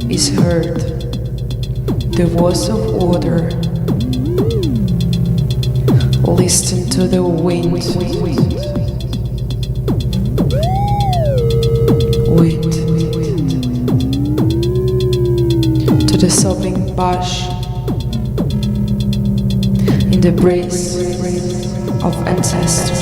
is heard, the voice of water. Listen to the wind. Wind. To the sobbing bush in the breeze of ancestors.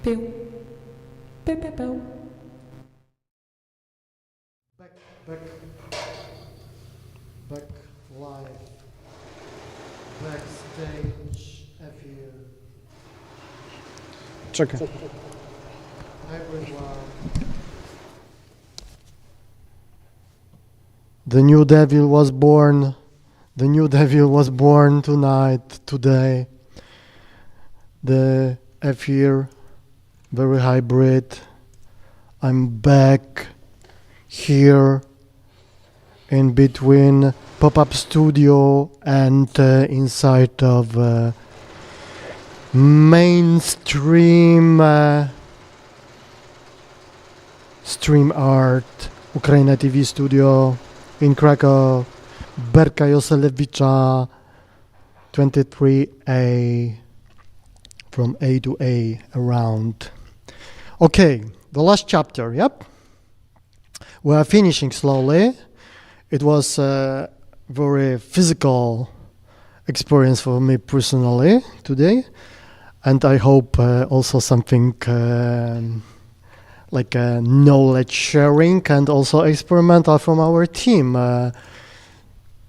Pew. Pew, pew, pew.
Back live. Backstage FU.
Czekaj.
Everyone. The new devil was born. The new devil was born tonight, today. The FU, very hybrid. I'm back here in between pop-up studio and inside of mainstream StreamArt UKRAiNATV studio in Krakow, Berka Joselewicza 23A, from A to A around. Okay, the last chapter, yep. We are finishing slowly. It was a very physical experience for me personally today, and I hope also something like knowledge sharing and also experimental from our team.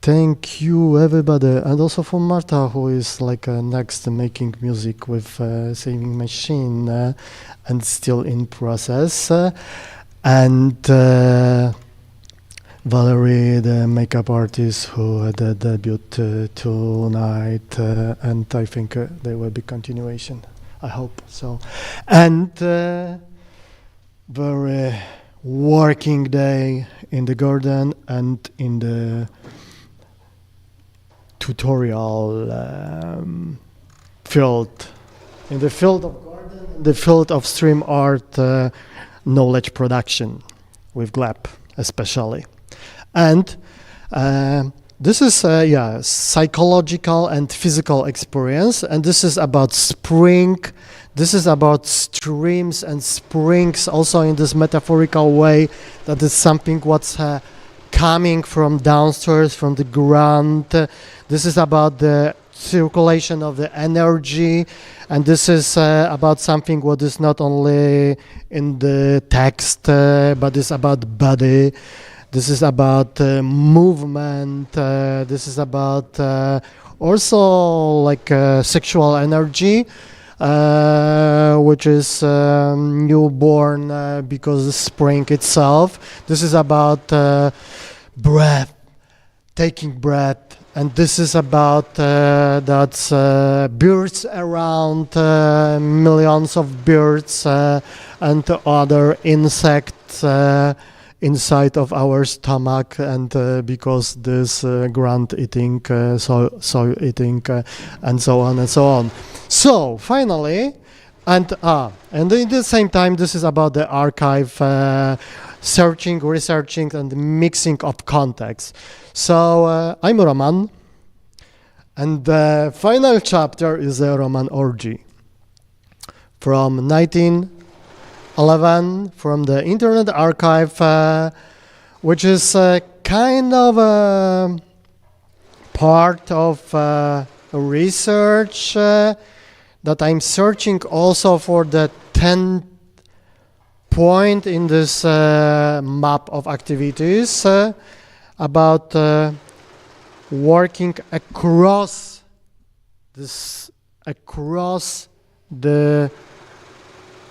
Thank you everybody, and also for Marta, who is like next making music with Saving Machine and still in process, and Valerie, the makeup artist who had a debut tonight, and I think there will be continuation. I hope so. And very working day in the garden and in the tutorial field. In the field of garden, in the field of StreamArt knowledge production with GLAP especially. And this is psychological and physical experience, and this is about spring. This is about streams and springs also in this metaphorical way, that is something what's coming from downstairs, from the ground. This is about the circulation of the energy, and this is about something what is not only in the text, but is about body. This is about movement. This is about also like sexual energy, which is newborn because of spring itself. This is about breath, taking breath, and this is about that's birds around, millions of birds and other insects inside of our stomach, and because this ground eating, soil eating, and so on and so on. So finally, and at the same time, this is about the archive, searching, researching, and mixing of context. So I'm Roman, and the final chapter is a Roman orgy from 1911 from the Internet Archive, which is kind of a part of research that I'm searching also for the 10th point in this map of activities about working across the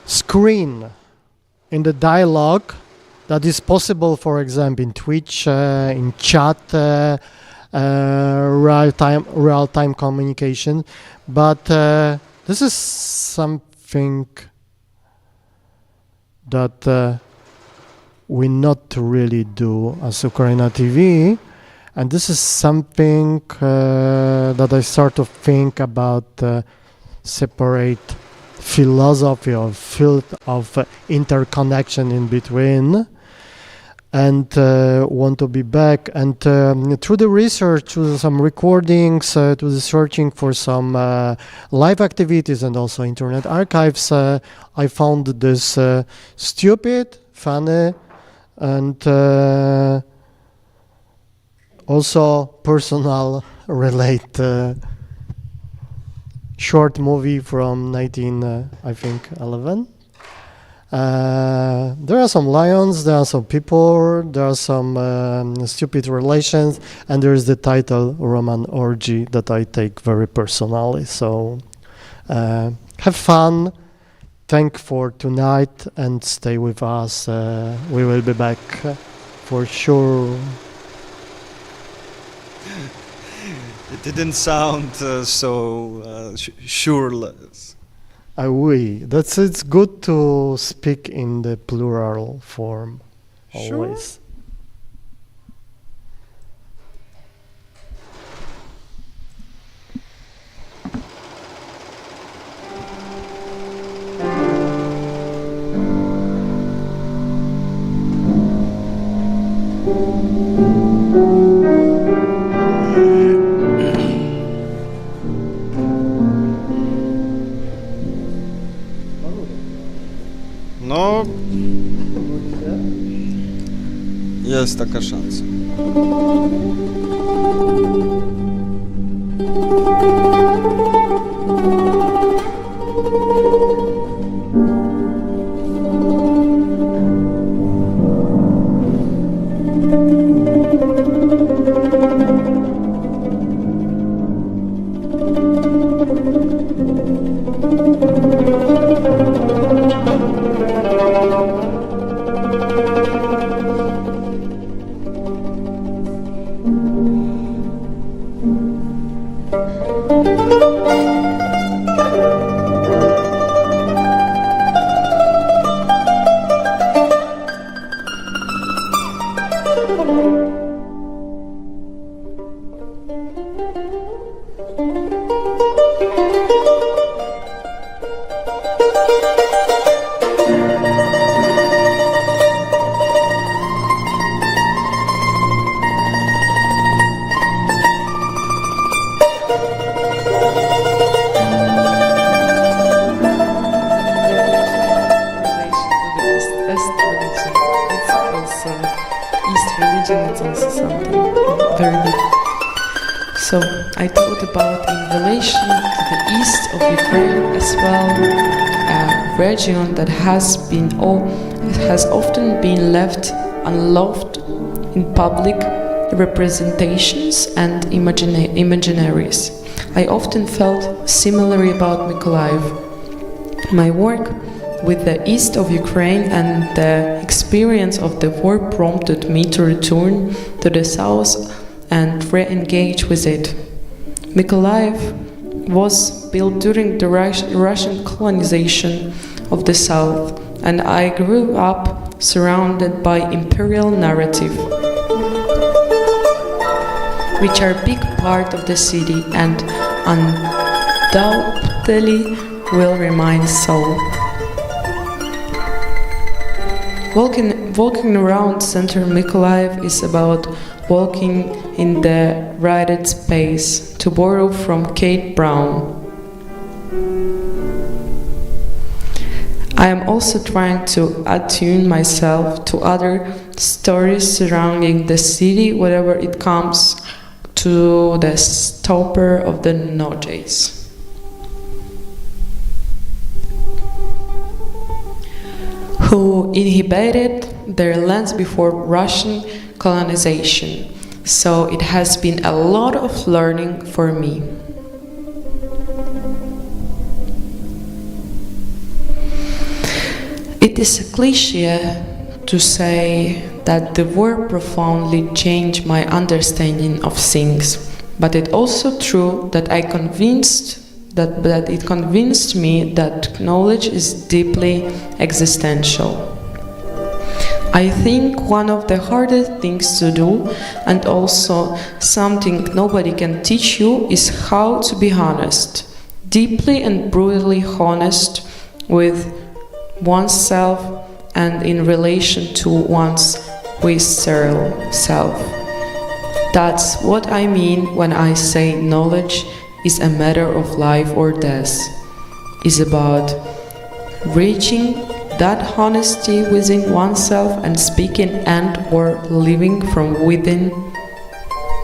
screen in the dialogue that is possible, for example, in Twitch, in chat, real-time communication. But this is something that we not really do as UKRAiNATV, and this is something that I start to think about separate philosophy or field of interconnection in between, and want to be back. And through the research, through some recordings, to the searching for some live activities and also internet archives, I found this stupid, funny, and also personal relate short movie from 1911. There are some lions, there are some people, there are some stupid relations, and there is the title Roman Orgy that I take very personally. So have fun, thank for tonight, and stay with us. We will be back for sure.
It didn't sound so sureless.
Oui, it's good to speak in the plural form, always.
Sure. No, jest taka szansa.
So I thought about in relation to the east of Ukraine as well, a region that has often been left unloved in public representations and imaginaries. I often felt similarly about Mykolaiv. My work with the east of Ukraine and the experience of the war prompted me to return to the south and re-engage with it. Mykolaiv was built during the Russian colonization of the south, and I grew up surrounded by imperial narrative, which are a big part of the city and undoubtedly will remain so. Walking around central Mykolaiv is about walking in the righted space, to borrow from Kate Brown. I am also trying to attune myself to other stories surrounding the city whenever it comes to the stopper of the noches. Who inhabited their lands before Russian colonization. So it has been a lot of learning for me. It is a cliché to say that the war profoundly changed my understanding of things, but it's also true that it convinced me that knowledge is deeply existential. I think one of the hardest things to do, and also something nobody can teach you, is how to be honest, deeply and brutally honest with oneself and in relation to one's visceral self. That's what I mean when I say knowledge is a matter of life or death. It's about reaching that honesty within oneself and speaking and or living from within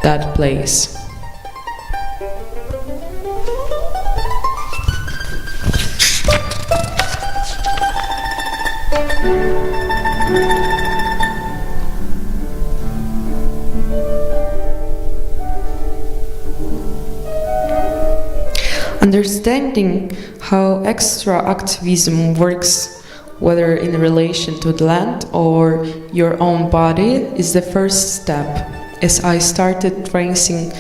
that place. Understanding how extra activism works, whether in relation to the land or your own body, is the first step. As I started tracing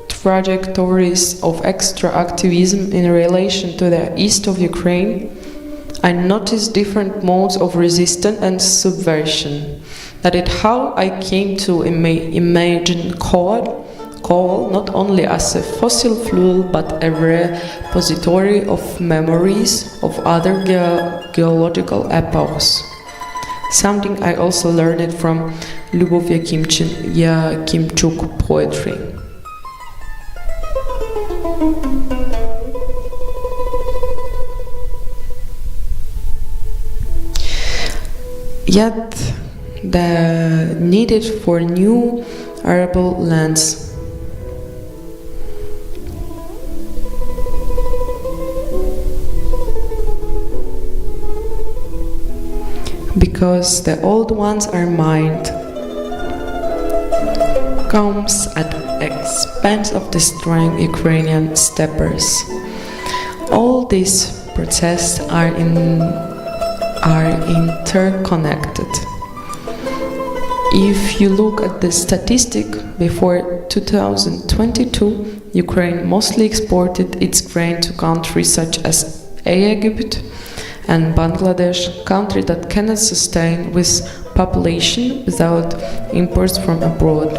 trajectories of extra activism in relation to the east of Ukraine, I noticed different modes of resistance and subversion. That is how I came to imagine coal not only as a fossil fuel but a repository of memories of other geological epochs. Something I also learned from Lyubov Yakimchuk poetry. Yet the need for new arable lands because the old ones are mined comes at the expense of the strong Ukrainian steppers. All these processes are interconnected. If you look at the statistic, before 2022, Ukraine mostly exported its grain to countries such as Egypt and Bangladesh, countries that cannot sustain with population without imports from abroad.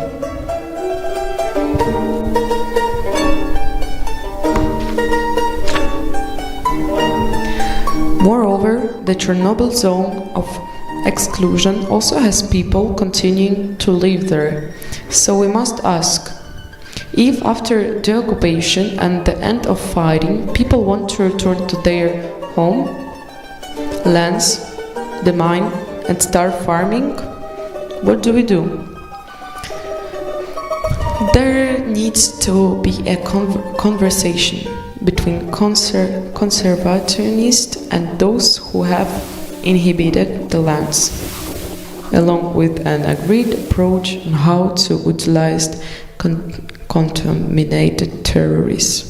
Moreover, the Chernobyl zone of exclusion also has people continuing to live there. So we must ask, if after the occupation and the end of fighting, people want to return to their home, lands, the mine, and start farming, what do we do? There needs to be a conversation between conservationists and those who have inhabited the lands, along with an agreed approach on how to utilize contaminated territories.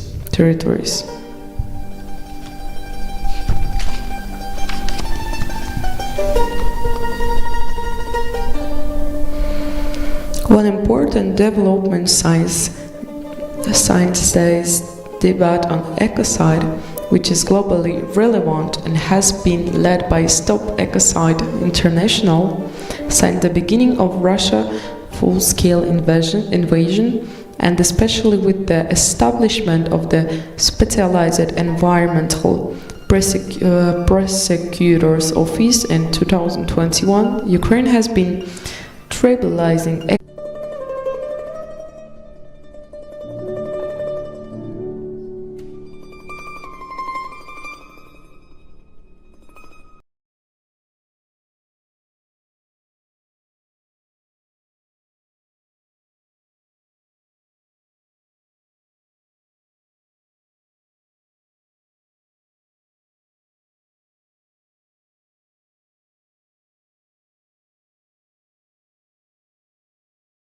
One important development science days debate on ecocide, which is globally relevant and has been led by Stop Ecocide International since the beginning of Russia's full-scale invasion, and especially with the establishment of the specialized environmental prosecutor's office in 2021, Ukraine has been tribalizing